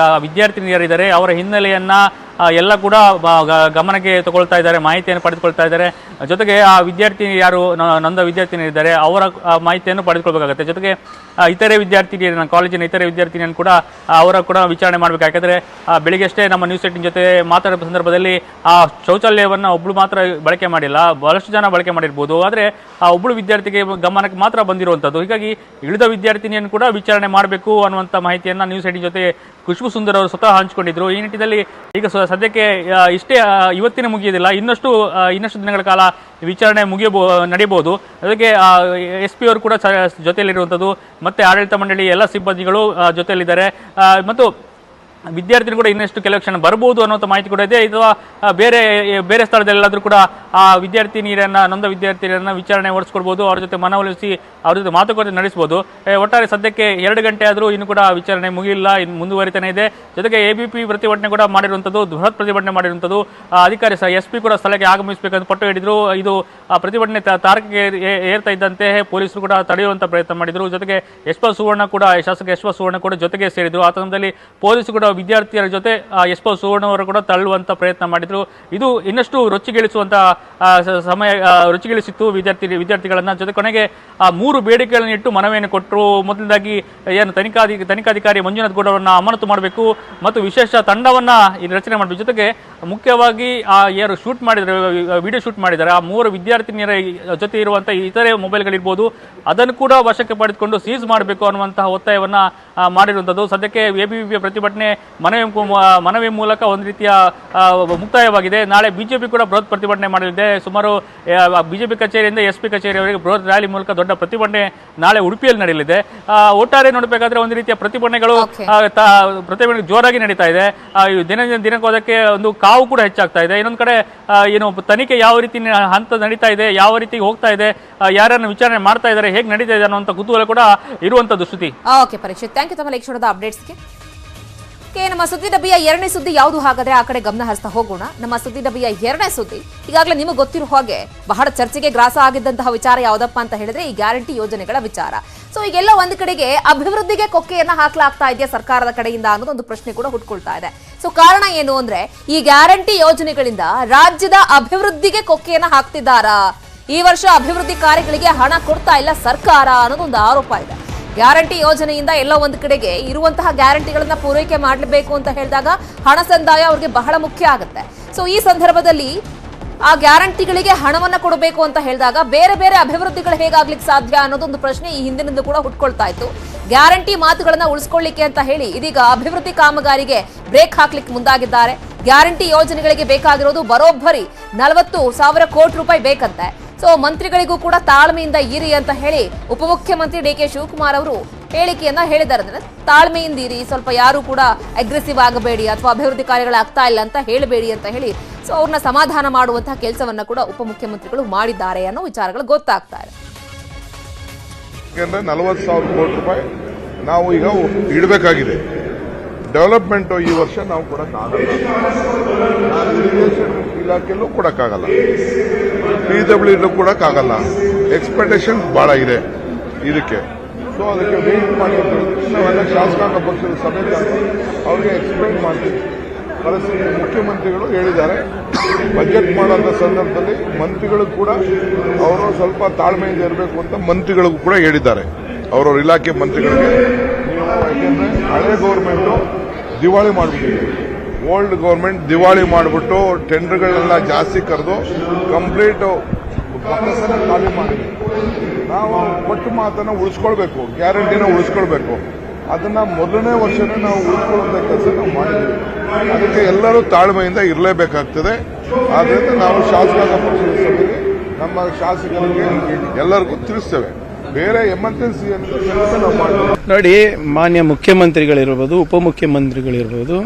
ವಿದ್ಯಾರ್ಥಿನಿಯರಿದ್ದಾರೆ ಅವರ ಹಿನ್ನೆಲೆಯನ್ನ ಎಲ್ಲ ಕೂಡ ಗಮನಕ್ಕೆ ತಗೊಳ್ತಾ ಇದ್ದಾರೆ, ಮಾಹಿತಿಯನ್ನು ಪಡೆದುಕೊಳ್ತಾ ಇದ್ದಾರೆ. ಜೊತೆಗೆ ಆ ವಿದ್ಯಾರ್ಥಿ ಯಾರು ನೊಂದ ವಿದ್ಯಾರ್ಥಿನಿಯರಿದ್ದಾರೆ ಅವರ ಮಾಹಿತಿಯನ್ನು ಪಡೆದುಕೊಳ್ಬೇಕಾಗುತ್ತೆ. ಜೊತೆಗೆ ಇತರೆ ವಿದ್ಯಾರ್ಥಿನಿಯರನ್ನ, ಕಾಲೇಜಿನ ಇತರೆ ವಿದ್ಯಾರ್ಥಿನಿಯನ್ನು ಕೂಡ ಅವರ ಕೂಡ ವಿಚಾರಣೆ ಮಾಡಬೇಕು. ಯಾಕಂದರೆ ಬೆಳಿಗ್ಗೆ ಅಷ್ಟೇ ನಮ್ಮ ನ್ಯೂಸ್ 18 ಜೊತೆ ಮಾತಾಡೋ ಸಂದರ್ಭದಲ್ಲಿ ಆ ಶೌಚಾಲಯವನ್ನು ಒಬ್ಳು ಮಾತ್ರ ಬಳಕೆ ಮಾಡಿಲ್ಲ, ಬಹಳಷ್ಟು ಜನ ಬಳಕೆ ಮಾಡಿರ್ಬೋದು, ಆದರೆ ಆ ಒಬ್ಬಳು ವಿದ್ಯಾರ್ಥಿಗೆ ಗಮನಕ್ಕೆ ಮಾತ್ರ ಬಂದಿರುವಂಥದ್ದು. ಹೀಗಾಗಿ ಇಳಿದ ವಿದ್ಯಾರ್ಥಿನಿಯನ್ನು ಕೂಡ ವಿಚಾರಣೆ ಮಾಡಬೇಕು ಅನ್ನುವಂಥ ಮಾಹಿತಿಯನ್ನು ನ್ಯೂಸ್ 18 ಜೊತೆ ಖುಷ್ಬು ಸುಂದರ್ ಅವರು ಸ್ವತಃ ಹಂಚಿಕೊಂಡಿದ್ರು. ಈ ನಿಟ್ಟಿನಲ್ಲಿ ಈಗ ಸದ್ಯಕ್ಕೆ ಇಷ್ಟೇ ಇವತ್ತಿನ ಮುಗಿಯೋದಿಲ್ಲ, ಇನ್ನಷ್ಟು ದಿನಗಳ ಕಾಲ ವಿಚಾರಣೆ ನಡೆಯಬಹುದು. ಅದಕ್ಕೆ SP ಅವರು ಕೂಡ ಜೊತೆಯಲ್ಲಿರುವಂಥದ್ದು, ಮತ್ತೆ ಆಡಳಿತ ಮಂಡಳಿ ಎಲ್ಲ ಸಿಬ್ಬಂದಿಗಳು ಜೊತೆಯಲ್ಲಿದ್ದಾರೆ. ಮತ್ತು ವಿದ್ಯಾರ್ಥಿಗಳು ಕೂಡ ಇನ್ನಷ್ಟು ಕೆಲವು ಕ್ಷಣ ಬರ್ಬೋದು ಅನ್ನೋಂಥ ಮಾಹಿತಿ ಕೂಡ ಇದೆ. ಅಥವಾ ಬೇರೆ ಸ್ಥಳದಲ್ಲಾದರೂ ಕೂಡ ಆ ನೊಂದ ವಿದ್ಯಾರ್ಥಿನಿಯರನ್ನ ವಿಚಾರಣೆ ಓಡಿಸ್ಕೊಡ್ಬೋದು, ಅವ್ರ ಜೊತೆ ಮನವೊಲಿಸಿ ಅವ್ರ ಜೊತೆ ಮಾತುಕತೆ ನಡೆಸ್ಬೋದು. ಒಟ್ಟಾರೆ ಸದ್ಯಕ್ಕೆ 2 ಗಂಟೆ ಆದರೂ ಇನ್ನೂ ಕೂಡ ವಿಚಾರಣೆ ಮುಗಿಯಿಲ್ಲ, ಇನ್ನು ಮುಂದುವರಿತಾನೆ ಇದೆ. ಜೊತೆಗೆ ABP ಪ್ರತಿಭಟನೆ ಕೂಡ ಮಾಡಿರುವಂಥದ್ದು, ಬೃಹತ್ ಪ್ರತಿಭಟನೆ ಮಾಡಿರುವಂಥದ್ದು. ಅಧಿಕಾರಿ SP ಕೂಡ ಸ್ಥಳಕ್ಕೆ ಆಗಮಿಸಬೇಕಂತ ಪಟ್ಟು ಹಿಡಿದ್ರು. ಇದು ಪ್ರತಿಭಟನೆ ತಾರಕಕ್ಕೆ ಏರ್ತಾ ಇದ್ದಂತೆ ಪೊಲೀಸರು ಕೂಡ ತಡೆಯುವಂಥ ಪ್ರಯತ್ನ ಮಾಡಿದ್ರು. ಜೊತೆಗೆ ಶಾಸಕ ಯಶ್ವ ಸುವರ್ಣ ಕೂಡ ಜೊತೆಗೆ ಸೇರಿದ್ರು. ಆ ಸಂದರ್ಭದಲ್ಲಿ ಪೊಲೀಸರು ಕೂಡ ವಿದ್ಯಾರ್ಥಿಯರ ಜೊತೆ ಯಶ್ವ ಸುವರ್ಣ ಅವರು ಕೂಡ ತಳ್ಳುವಂತ ಪ್ರಯತ್ನ ಮಾಡಿದ್ರು. ಇದು ಇನ್ನಷ್ಟು ರೊಚ್ಚಿಗಿಳಿಸಿತ್ತು ವಿದ್ಯಾರ್ಥಿಗಳನ್ನ. ಜೊತೆ ಕೊನೆಗೆ 3 ಬೇಡಿಕೆಗಳನ್ನು ಇಟ್ಟು ಮನವಿಯನ್ನು ಕೊಟ್ಟರು. ಮೊದಲನೇದಾಗಿ ಏನು ತನಿಖಾಧಿಕಾರಿ ಮಂಜುನಾಥ್ ಗೌಡ ಅವರನ್ನ ಅಮಾನತು ಮಾಡಬೇಕು ಮತ್ತು ವಿಶೇಷ ತಂಡವನ್ನ ರಚನೆ ಮಾಡಬೇಕು. ಜೊತೆಗೆ ಮುಖ್ಯವಾಗಿ ಯಾರು ವಿಡಿಯೋ ಶೂಟ್ ಮಾಡಿದ್ದಾರೆ ಆ 3 ವಿದ್ಯಾರ್ಥಿನಿಯರ ಜೊತೆ ಇರುವಂತಹ ಇತರೆ ಮೊಬೈಲ್ಗಳಿರ್ಬೋದು, ಅದನ್ನು ಕೂಡ ವಶಕ್ಕೆ ಪಡೆದುಕೊಂಡು ಸೀಸ್ ಮಾಡಬೇಕು ಅನ್ನುವಂತಹ ಒತ್ತಾಯವನ್ನ ಮಾಡಿರುವಂಥದ್ದು. ಸದ್ಯಕ್ಕೆ ABP ಪ್ರತಿಭಟನೆ ಮನವಿ ಮೂಲಕ ಒಂದು ರೀತಿಯ ಮುಕ್ತಾಯವಾಗಿದೆ. ನಾಳೆ ಬಿಜೆಪಿ ಕೂಡ ಬೃಹತ್ ಪ್ರತಿಭಟನೆ ಮಾಡಲಿದೆ. ಸುಮಾರು ಬಿಜೆಪಿ ಕಚೇರಿಯಿಂದ SP ಕಚೇರಿಯವರೆಗೆ ಬೃಹತ್ ರ್ಯಾಲಿ ಮೂಲಕ ದೊಡ್ಡ ಪ್ರತಿಭಟನೆ ನಾಳೆ ಉಡುಪಿಯಲ್ಲಿ ನಡೆಯಲಿದೆ. ಒಟ್ಟಾರೆ ನೋಡಬೇಕಾದ್ರೆ ಒಂದು ರೀತಿಯ ಪ್ರತಿಭಟನೆ ಜೋರಾಗಿ ನಡೀತಾ ಇದೆ. ದಿನಕ್ಕೋದಕ್ಕೆ ಒಂದು ಕಾವು ಕೂಡ ಹೆಚ್ಚಾಗ್ತಾ ಇದೆ. ಇನ್ನೊಂದು ಕಡೆ ಏನು ತನಿಖೆ ಯಾವ ರೀತಿ ಹಂತ ನಡೀತಾ ಇದೆ, ಯಾವ ರೀತಿ ಹೋಗ್ತಾ ಇದೆ, ಯಾರನ್ನು ವಿಚಾರಣೆ ಮಾಡ್ತಾ ಇದ್ದಾರೆ, ಹೇಗೆ ನಡೀತಾ ಇದೆ ಅನ್ನುವಂಥ ಕುತೂಹಲ ಕೂಡ ಇರುವಂತದ್ದು. ಶ್ರುತಿ, ಓಕೆ ಪರೀಕ್ಷಿತ್, ಥ್ಯಾಂಕ್ ಯು ತಮ್ಮ ಕ್ಷಣದ ಅಪ್ಡೇಟ್ಸ್ಗೆ. ನಮ್ಮ ಸುದ್ದಿ ಡಬ್ಬಿಯ 2ನೇ ಸುದ್ದಿ ಯಾವುದು ಹಾಗಾದ್ರೆ ಆ ಕಡೆ ಗಮನ ಹರಿಸ್ತಾ ಹೋಗೋಣ. ನಮ್ಮ ಸುದ್ದಿ ಡಬ್ಬಿಯ 2ನೇ ಸುದ್ದಿ ಈಗಾಗಲೇ ನಿಮಗೆ ಗೊತ್ತಿರೋ ಹಾಗೆ ಬಹಳ ಚರ್ಚೆಗೆ ಗ್ರಾಸ ಆಗಿದ್ದಂತಹ ವಿಚಾರ ಯಾವುದಪ್ಪ ಅಂತ ಹೇಳಿದ್ರೆ ಈ ಗ್ಯಾರಂಟಿ ಯೋಜನೆಗಳ ವಿಚಾರ. ಸೊ ಈಗೆಲ್ಲ ಒಂದು ಕಡೆಗೆ ಅಭಿವೃದ್ಧಿಗೆ ಕೊಕ್ಕೆಯನ್ನ ಹಾಕಲಾಗ್ತಾ ಇದೆಯಾ ಸರ್ಕಾರದ ಕಡೆಯಿಂದ ಅನ್ನೋದೊಂದು ಪ್ರಶ್ನೆ ಕೂಡ ಹುಟ್ಕೊಳ್ತಾ ಇದೆ. ಸೊ ಕಾರಣ ಏನು ಅಂದ್ರೆ ಈ ಗ್ಯಾರಂಟಿ ಯೋಜನೆಗಳಿಂದ ರಾಜ್ಯದ ಅಭಿವೃದ್ಧಿಗೆ ಕೊಕ್ಕೆಯನ್ನ ಹಾಕ್ತಿದ್ದಾರಾ, ಈ ವರ್ಷ ಅಭಿವೃದ್ಧಿ ಕಾರ್ಯಗಳಿಗೆ ಹಣ ಕೊಡ್ತಾ ಇಲ್ಲ ಸರ್ಕಾರ ಅನ್ನೋದೊಂದು ಆರೋಪ ಇದೆ. ಗ್ಯಾರಂಟಿ ಯೋಜನೆಯಿಂದ ಎಲ್ಲೋ ಒಂದು ಕಡೆಗೆ ಇರುವಂತಹ ಗ್ಯಾರಂಟಿಗಳನ್ನ ಪೂರೈಕೆ ಮಾಡಲೇಬೇಕು ಅಂತ ಹೇಳಿದಾಗ ಹಣ ಸಂದಾಯ ಅವ್ರಿಗೆ ಬಹಳ ಮುಖ್ಯ ಆಗುತ್ತೆ. ಸೊ ಈ ಸಂದರ್ಭದಲ್ಲಿ ಆ ಗ್ಯಾರಂಟಿಗಳಿಗೆ ಹಣವನ್ನ ಕೊಡಬೇಕು ಅಂತ ಹೇಳಿದಾಗ ಬೇರೆ ಬೇರೆ ಅಭಿವೃದ್ಧಿಗಳು ಹೇಗಾಗ್ಲಿಕ್ಕೆ ಸಾಧ್ಯ ಅನ್ನೋದೊಂದು ಪ್ರಶ್ನೆ ಈ ಹಿಂದಿನಿಂದ ಕೂಡ ಹುಟ್ಕೊಳ್ತಾ ಇತ್ತು. ಗ್ಯಾರಂಟಿ ಮಾತುಗಳನ್ನ ಉಳಿಸ್ಕೊಳ್ಳಿಕ್ಕೆ ಅಂತ ಹೇಳಿ ಇದೀಗ ಅಭಿವೃದ್ಧಿ ಕಾಮಗಾರಿಗೆ ಬ್ರೇಕ್ ಹಾಕ್ಲಿಕ್ಕೆ ಮುಂದಾಗಿದ್ದಾರೆ. ಗ್ಯಾರಂಟಿ ಯೋಜನೆಗಳಿಗೆ ಬೇಕಾಗಿರೋದು ಬರೋಬ್ಬರಿ 40,000 ಕೋಟಿ ರೂಪಾಯಿ ಬೇಕಂತೆ. ಸೊ ಮಂತ್ರಿಗಳಿಗೂ ಕೂಡ ತಾಳ್ಮೆಯಿಂದ ಇರಿ ಅಂತ ಹೇಳಿ ಉಪಮುಖ್ಯಮಂತ್ರಿ DK ಶಿವಕುಮಾರ್ ಅವರು ಹೇಳಿಕೆಯನ್ನ ಹೇಳಿದ್ದಾರೆ. ಅಂದ್ರೆ ತಾಳ್ಮೆಯಿಂದ ಇರಿ, ಸ್ವಲ್ಪ ಯಾರು ಕೂಡ ಅಗ್ರೆಸಿವ್ ಆಗಬೇಡಿ ಅಥವಾ ಅಭಿವೃದ್ಧಿ ಕಾರ್ಯಗಳಾಗ್ತಾ ಇಲ್ಲ ಅಂತ ಹೇಳಬೇಡಿ ಅಂತ ಹೇಳಿ ಸೊ ಅವ್ರನ್ನ ಸಮಾಧಾನ ಮಾಡುವಂತಹ ಕೆಲಸವನ್ನ ಕೂಡ ಉಪಮುಖ್ಯಮಂತ್ರಿಗಳು ಮಾಡಿದ್ದಾರೆ ಅನ್ನೋ ವಿಚಾರಗಳು ಗೊತ್ತಾಗ್ತಾ ಇದೆ. 40,000 ಕೋಟಿ ರೂಪಾಯಿ ನಾವು ಈಗ ಇಡಬೇಕಾಗಿದೆ. ಡೆವಲಪ್ಮೆಂಟ್ ಈ ವರ್ಷ ನಾವು ಕೊಡಕ್ಕಾಗಲ್ಲ, ಇರಿಗೇಷನ್ ಇಲಾಖೆಯಲ್ಲೂ ಕೊಡಕ್ಕಾಗಲ್ಲ, PWD ಕೊಡಕ್ಕಾಗಲ್ಲ. ಎಕ್ಸ್ಪೆಕ್ಟೇಷನ್ ಬಹಳ ಇದೆ ಇದಕ್ಕೆ. ಸೊ ಅದಕ್ಕೆ ವೇಟ್ ಮಾಡಿ ನಾವೆಲ್ಲ ಶಾಸಕಾಂಗ ಪಕ್ಷದ ಸಭೆ ಅವ್ರಿಗೆ ಎಕ್ಸ್ಪ್ಲೈನ್ ಮಾಡ್ತೀವಿ. ಪರಿಸ್ಥಿತಿ ಮುಖ್ಯಮಂತ್ರಿಗಳು ಹೇಳಿದ್ದಾರೆ, ಬಜೆಟ್ ಮಾಡುವಂಥ ಸಂದರ್ಭದಲ್ಲಿ ಮಂತ್ರಿಗಳು ಕೂಡ ಅವರು ಸ್ವಲ್ಪ ತಾಳ್ಮೆಯಿಂದ ಇರಬೇಕು ಅಂತ ಮಂತ್ರಿಗಳಿಗೂ ಕೂಡ ಹೇಳಿದ್ದಾರೆ. ಅವರವ್ರ ಇಲಾಖೆ ಮಂತ್ರಿಗಳಿಗೆ ನೀವು ಯಾಕೆಂದ್ರೆ ಹಳೆ ಗೌರ್ಮೆಂಟು ದಿವಾಳಿ ಮಾಡಿಬಿಟ್ಟಿದೆ, ಓಲ್ಡ್ ಗೌರ್ಮೆಂಟ್ ದಿವಾಳಿ ಮಾಡಿಬಿಟ್ಟು ಟೆಂಡರ್ಗಳನ್ನೆಲ್ಲ ಜಾಸ್ತಿ ಕರೆದು ಕಂಪ್ಲೀಟ್ ಬೊಕ್ಕಸನ ಖಾಲಿ ಮಾಡಿದೆ. ನಾವು ಕೊಟ್ಟ ಮಾತನ್ನ ಉಳಿಸ್ಕೊಳ್ಬೇಕು, ಗ್ಯಾರಂಟಿನ ಉಳಿಸ್ಕೊಳ್ಬೇಕು. ಅದನ್ನ ಮೊದಲನೇ ವರ್ಷನೇ ನಾವು ಉಳಿಸ್ಕೊಳ್ಳುವಂತ ಕೆಲಸ ನಾವು ಮಾಡಿದ್ದೀವಿ. ಅದಕ್ಕೆ ಎಲ್ಲರೂ ತಾಳ್ಮೆಯಿಂದ ಇರಲೇಬೇಕಾಗ್ತದೆ. ಆದ್ರಿಂದ ನಾವು ಶಾಸಕಾಂಗ ಪಕ್ಷದ ಸಭೆಗೆ ನಮ್ಮ ಶಾಸಕರಿಗೆ ಎಲ್ಲರಿಗೂ ತಿಳಿಸ್ತೇವೆ. ಬೇರೆ ಎಮರ್ಜೆನ್ಸಿ ಅಂತ ನಾವು ಮಾಡ್ತೀವಿ. ನೋಡಿ, ಮಾನ್ಯ ಮುಖ್ಯಮಂತ್ರಿಗಳಿರ್ಬೋದು, ಉಪಮುಖ್ಯಮಂತ್ರಿಗಳಿರ್ಬೋದು,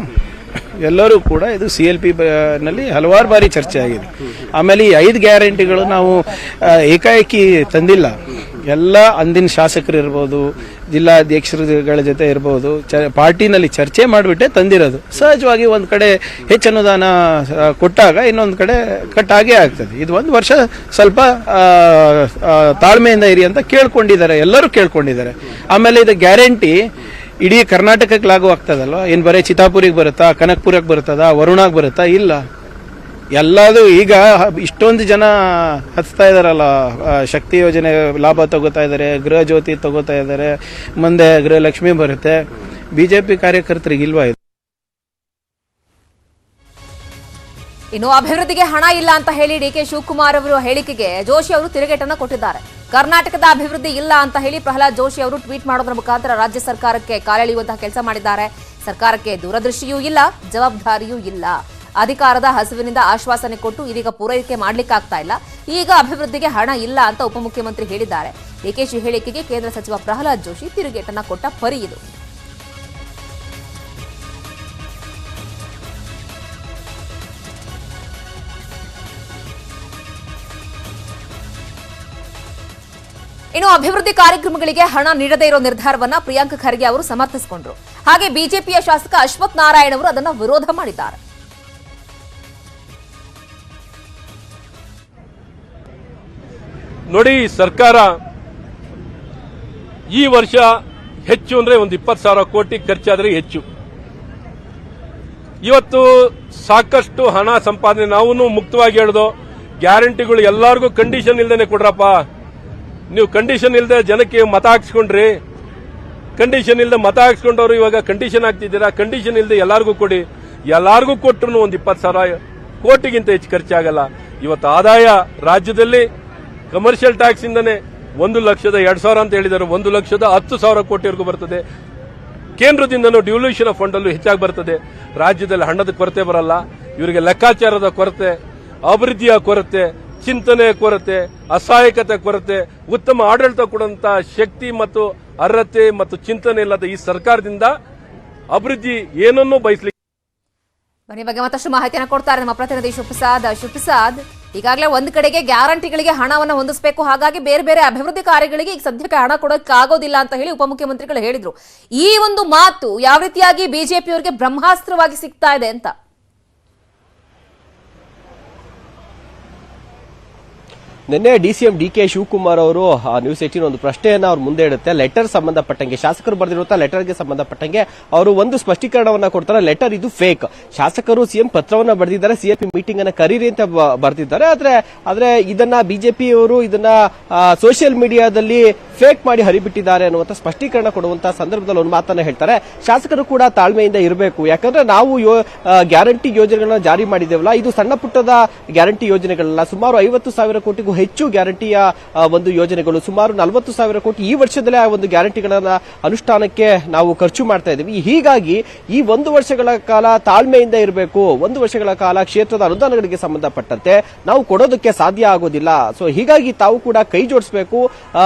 ಎಲ್ಲರೂ ಕೂಡ ಇದು CLP ನಲ್ಲಿ ಹಲವಾರು ಬಾರಿ ಚರ್ಚೆ ಆಗಿದೆ. ಆಮೇಲೆ ಈ 5 ಗ್ಯಾರಂಟಿಗಳು ನಾವು ಏಕಾಏಕಿ ತಂದಿಲ್ಲ. ಎಲ್ಲ ಅಂದಿನ ಶಾಸಕರಿರ್ಬೋದು, ಜಿಲ್ಲಾಧ್ಯಕ್ಷರುಗಳ ಜೊತೆ ಇರ್ಬೋದು, ಪಾರ್ಟಿನಲ್ಲಿ ಚರ್ಚೆ ಮಾಡಿಬಿಟ್ಟೆ ತಂದಿರೋದು. ಸಹಜವಾಗಿ ಒಂದ್ ಕಡೆ ಹೆಚ್ಚು ಅನುದಾನ ಕೊಟ್ಟಾಗ ಇನ್ನೊಂದು ಕಡೆ ಕಟ್ಟಾಗೇ ಆಗ್ತದೆ. ಇದು ಒಂದು ವರ್ಷ ಸ್ವಲ್ಪ ತಾಳ್ಮೆಯಿಂದ ಇರಿ ಅಂತ ಕೇಳ್ಕೊಂಡಿದ್ದಾರೆ, ಎಲ್ಲರೂ ಕೇಳ್ಕೊಂಡಿದ್ದಾರೆ. ಆಮೇಲೆ ಇದು ಗ್ಯಾರಂಟಿ ಇಡೀ ಕರ್ನಾಟಕಕ್ಕೆ ಲಾಗು ಆಗ್ತದಲ್ವ? ಏನ್ ಬರೀ ಚಿತ್ತಾಪುರಿಗೆ ಬರುತ್ತಾ, ಕನಕಪುರಕ್ಕೆ ಬರುತ್ತದ, ವರುಣಾಗ್ ಬರುತ್ತಾ? ಇಲ್ಲ, ಎಲ್ಲದು ಈಗ ಇಷ್ಟೊಂದು ಜನ ಹಚ್ತಾ ಇದಾರಲ್ಲ, ಶಕ್ತಿ ಯೋಜನೆ ಲಾಭ ತಗೋತಾ ಇದ್ದಾರೆ, ಗೃಹ ಜ್ಯೋತಿ ತಗೋತಾ ಇದ್ದಾರೆ, ಮುಂದೆ ಗೃಹಲಕ್ಷ್ಮಿ ಬರುತ್ತೆ. ಬಿಜೆಪಿ ಕಾರ್ಯಕರ್ತರಿಗೆ ಇಲ್ವಾ ಇದು? ಇನ್ನು ಅಭಿವೃದ್ಧಿಗೆ ಹಣ ಇಲ್ಲ ಅಂತ ಹೇಳಿ DK ಶಿವಕುಮಾರ್ ಅವರು ಹೇಳಿಕೆಗೆ ಜೋಶಿ ಅವರು ತಿರುಗೇಟನ್ನ ಕೊಟ್ಟಿದ್ದಾರೆ. ಕರ್ನಾಟಕದ ಅಭಿವೃದ್ಧಿ ಇಲ್ಲ ಅಂತ ಹೇಳಿ ಪ್ರಹ್ಲಾದ್ ಜೋಶಿ ಅವರು ಟ್ವೀಟ್ ಮಾಡೋದ್ರ ಮುಖಾಂತರ ರಾಜ್ಯ ಸರ್ಕಾರಕ್ಕೆ ಕಾಲೆಳೆಯುವಂತಹ ಕೆಲಸ ಮಾಡಿದ್ದಾರೆ. ಸರ್ಕಾರಕ್ಕೆ ದೂರದೃಷ್ಟಿಯೂ ಇಲ್ಲ, ಜವಾಬ್ದಾರಿಯೂ ಇಲ್ಲ. ಅಧಿಕಾರದ ಹಸಿವಿನಿಂದ ಆಶ್ವಾಸನೆ ಕೊಟ್ಟು ಇದೀಗ ಪೂರೈಕೆ ಮಾಡ್ಲಿಕ್ಕಾಗ್ತಾ ಇಲ್ಲ. ಈಗ ಅಭಿವೃದ್ಧಿಗೆ ಹಣ ಇಲ್ಲ ಅಂತ ಉಪಮುಖ್ಯಮಂತ್ರಿ ಹೇಳಿದ್ದಾರೆ. ಡಿಕೆಶಿ ಹೇಳಿಕೆಗೆ ಕೇಂದ್ರ ಸಚಿವ ಪ್ರಹ್ಲಾದ್ ಜೋಶಿ ತಿರುಗೇಟನ್ನ ಕೊಟ್ಟ ಪರಿ ಇದು. ಇನ್ನು ಅಭಿವೃದ್ಧಿ ಕಾರ್ಯಕ್ರಮಗಳಿಗೆ ಹಣ ನೀಡದೇ ಇರೋ ನಿರ್ಧಾರವನ್ನ ಪ್ರಿಯಾಂಕ್ ಖರ್ಗೆ ಅವರು ಸಮರ್ಥಿಸಿಕೊಂಡ್ರು. ಹಾಗೆ ಬಿಜೆಪಿಯ ಶಾಸಕ ಅಶ್ವಥ್ ನಾರಾಯಣ್ ಅವರು ಅದನ್ನು ವಿರೋಧ ಮಾಡಿದ್ದಾರೆ. ನೋಡಿ, ಸರ್ಕಾರ ಈ ವರ್ಷ ಹೆಚ್ಚು ಅಂದ್ರೆ ಒಂದು 20,000 ಕೋಟಿ ಖರ್ಚಾದ್ರೆ ಹೆಚ್ಚು. ಇವತ್ತು ಸಾಕಷ್ಟು ಹಣ ಸಂಪಾದನೆ. ನಾವು ಮುಕ್ತವಾಗಿ ಹೇಳೋದು, ಗ್ಯಾರಂಟಿಗಳು ಎಲ್ಲರಿಗೂ ಕಂಡೀಷನ್ ಇಲ್ದೇನೆ ಕೊಡ್ರಪ್ಪ. ನೀವು ಕಂಡೀಷನ್ ಇಲ್ಲದೆ ಜನಕ್ಕೆ ಮತ ಹಾಕ್ಸ್ಕೊಂಡ್ರಿ, ಕಂಡೀಷನ್ ಇಲ್ಲದೆ ಮತ ಹಾಕ್ಸ್ಕೊಂಡವ್ರು ಇವಾಗ ಕಂಡೀಷನ್ ಹಾಕ್ತಿದ್ದೀರಾ. ಕಂಡೀಷನ್ ಇಲ್ಲದೆ ಎಲ್ಲರಿಗೂ ಕೊಡಿ. ಎಲ್ಲರಿಗೂ ಕೊಟ್ಟರು ಒಂದು 20,000 ಕೋಟಿಗಿಂತ ಹೆಚ್ಚು ಖರ್ಚಾಗಲ್ಲ. ಇವತ್ತು ಆದಾಯ ರಾಜ್ಯದಲ್ಲಿ ಕಮರ್ಷಿಯಲ್ ಟ್ಯಾಕ್ಸ್ ಇಂದನೇ 1,02,000 ಅಂತ ಹೇಳಿದ್ದಾರೆ, 1,10,000 ಕೋಟಿವರೆಗೂ ಬರ್ತದೆ. ಕೇಂದ್ರದಿಂದನೂ ಡಿವಲ್ಯೂಷನ್ ಆಫ್ ಫಂಡ್ ಅಲ್ಲೂ ಹೆಚ್ಚಾಗಿ ಬರ್ತದೆ. ರಾಜ್ಯದಲ್ಲಿ ಹಣದ ಕೊರತೆ ಬರಲ್ಲ. ಇವರಿಗೆ ಲೆಕ್ಕಾಚಾರದ ಕೊರತೆ, ಅಭಿವೃದ್ಧಿಯ ಕೊರತೆ, ಚಿಂತನೆಯ ಕೊರತೆ, ಅಸಹಾಯಕತೆ ಕೊರತೆ, ಉತ್ತಮ ಆಡಳಿತ ಕೊಡುವಂತ ಶಕ್ತಿ ಮತ್ತು ಅರ್ಹತೆ ಮತ್ತು ಚಿಂತನೆ ಇಲ್ಲದ ಈ ಸರ್ಕಾರದಿಂದ ಅಭಿವೃದ್ಧಿ ಏನನ್ನೂ ಬಯಸಲಿಕ್ಕೆ. ಬನ್ನಿ, ಬಗ್ಗೆ ಮತ್ತಷ್ಟು ಮಾಹಿತಿಯನ್ನು ಕೊಡ್ತಾರೆ ನಮ್ಮ ಪ್ರತಿನಿಧಿ ಶಿವಪ್ರಸಾದ್. ಈಗಾಗಲೇ ಒಂದು ಕಡೆಗೆ ಗ್ಯಾರಂಟಿಗಳಿಗೆ ಹಣವನ್ನು ಹೊಂದಿಸಬೇಕು, ಹಾಗಾಗಿ ಬೇರೆ ಬೇರೆ ಅಭಿವೃದ್ಧಿ ಕಾರ್ಯಗಳಿಗೆ ಈಗ ಸದ್ಯಕ್ಕೆ ಹಣ ಕೊಡೋಕೆ ಆಗೋದಿಲ್ಲ ಅಂತ ಹೇಳಿ ಉಪಮುಖ್ಯಮಂತ್ರಿಗಳು ಹೇಳಿದ್ರು. ಈ ಒಂದು ಮಾತು ಯಾವ ರೀತಿಯಾಗಿ ಬಿಜೆಪಿಯವರಿಗೆ ಬ್ರಹ್ಮಾಸ್ತ್ರವಾಗಿ ಸಿಗ್ತಾ ಇದೆ ಅಂತ? ನಿನ್ನೆ DCM DK ಶಿವಕುಮಾರ್ ಅವರು ನ್ಯೂಸ್ 18 ಒಂದು ಪ್ರಶ್ನೆಯನ್ನ ಅವ್ರ ಮುಂದೆ ಇಡುತ್ತೆ. ಲೆಟರ್ ಸಂಬಂಧಪಟ್ಟಂಗೆ, ಶಾಸಕರು ಬರೆದಿರುವಂತಹ ಲೆಟರ್ಗೆ ಸಂಬಂಧಪಟ್ಟಂಗೆ ಅವರು ಒಂದು ಸ್ಪಷ್ಟೀಕರಣವನ್ನ ಕೊಡ್ತಾರೆ. ಲೆಟರ್ ಇದು ಫೇಕ್. ಶಾಸಕರು CM ಪತ್ರವನ್ನ ಬರೆದಿದ್ದಾರೆ, CLP ಮೀಟಿಂಗ್ ಅನ್ನ ಕರೀರಿ ಅಂತ ಬರೆದಿದ್ದಾರೆ. ಆದ್ರೆ ಇದನ್ನ ಬಿಜೆಪಿಯವರು ಇದನ್ನ ಸೋಷಿಯಲ್ ಮೀಡಿಯಾದಲ್ಲಿ ಫೇಕ್ ಮಾಡಿ ಹರಿಬಿಟ್ಟಿದ್ದಾರೆ ಅನ್ನುವಂತ ಸ್ಪಷ್ಟೀಕರಣ ಕೊಡುವಂತಹ ಸಂದರ್ಭದಲ್ಲಿ ಒಂದು ಮಾತನ್ನ ಹೇಳ್ತಾರೆ. ಶಾಸಕರು ಕೂಡ ತಾಳ್ಮೆಯಿಂದ ಇರಬೇಕು. ಯಾಕಂದ್ರೆ ನಾವು ಗ್ಯಾರಂಟಿ ಯೋಜನೆಗಳನ್ನ ಜಾರಿ ಮಾಡಿದ್ದೇವಲ್ಲ, ಇದು ಸಣ್ಣ ಪುಟ್ಟದ ಗ್ಯಾರಂಟಿ ಯೋಜನೆಗಳಲ್ಲ. ಸುಮಾರು 50,000 ಕೋಟಿಗೂ ಹೆಚ್ಚು ಗ್ಯಾರಂಟಿಯ ಒಂದು ಯೋಜನೆಗಳು, ಸುಮಾರು 40,000 ಕೋಟಿ ಈ ವರ್ಷದಲ್ಲೇ ಆ ಒಂದು ಗ್ಯಾರಂಟಿಗಳನ್ನ ಅನುಷ್ಠಾನಕ್ಕೆ ನಾವು ಖರ್ಚು ಮಾಡ್ತಾ ಇದ್ದೀವಿ. ಹೀಗಾಗಿ ಈ 1 ವರ್ಷಗಳ ಕಾಲ ತಾಳ್ಮೆಯಿಂದ ಇರಬೇಕು. 1 ವರ್ಷಗಳ ಕಾಲ ಕ್ಷೇತ್ರದ ಅನುದಾನಗಳಿಗೆ ಸಂಬಂಧಪಟ್ಟಂತೆ ನಾವು ಕೊಡೋದಕ್ಕೆ ಸಾಧ್ಯ ಆಗೋದಿಲ್ಲ. ಸೊ ಹೀಗಾಗಿ ತಾವು ಕೂಡ ಕೈ ಜೋಡಿಸಬೇಕು.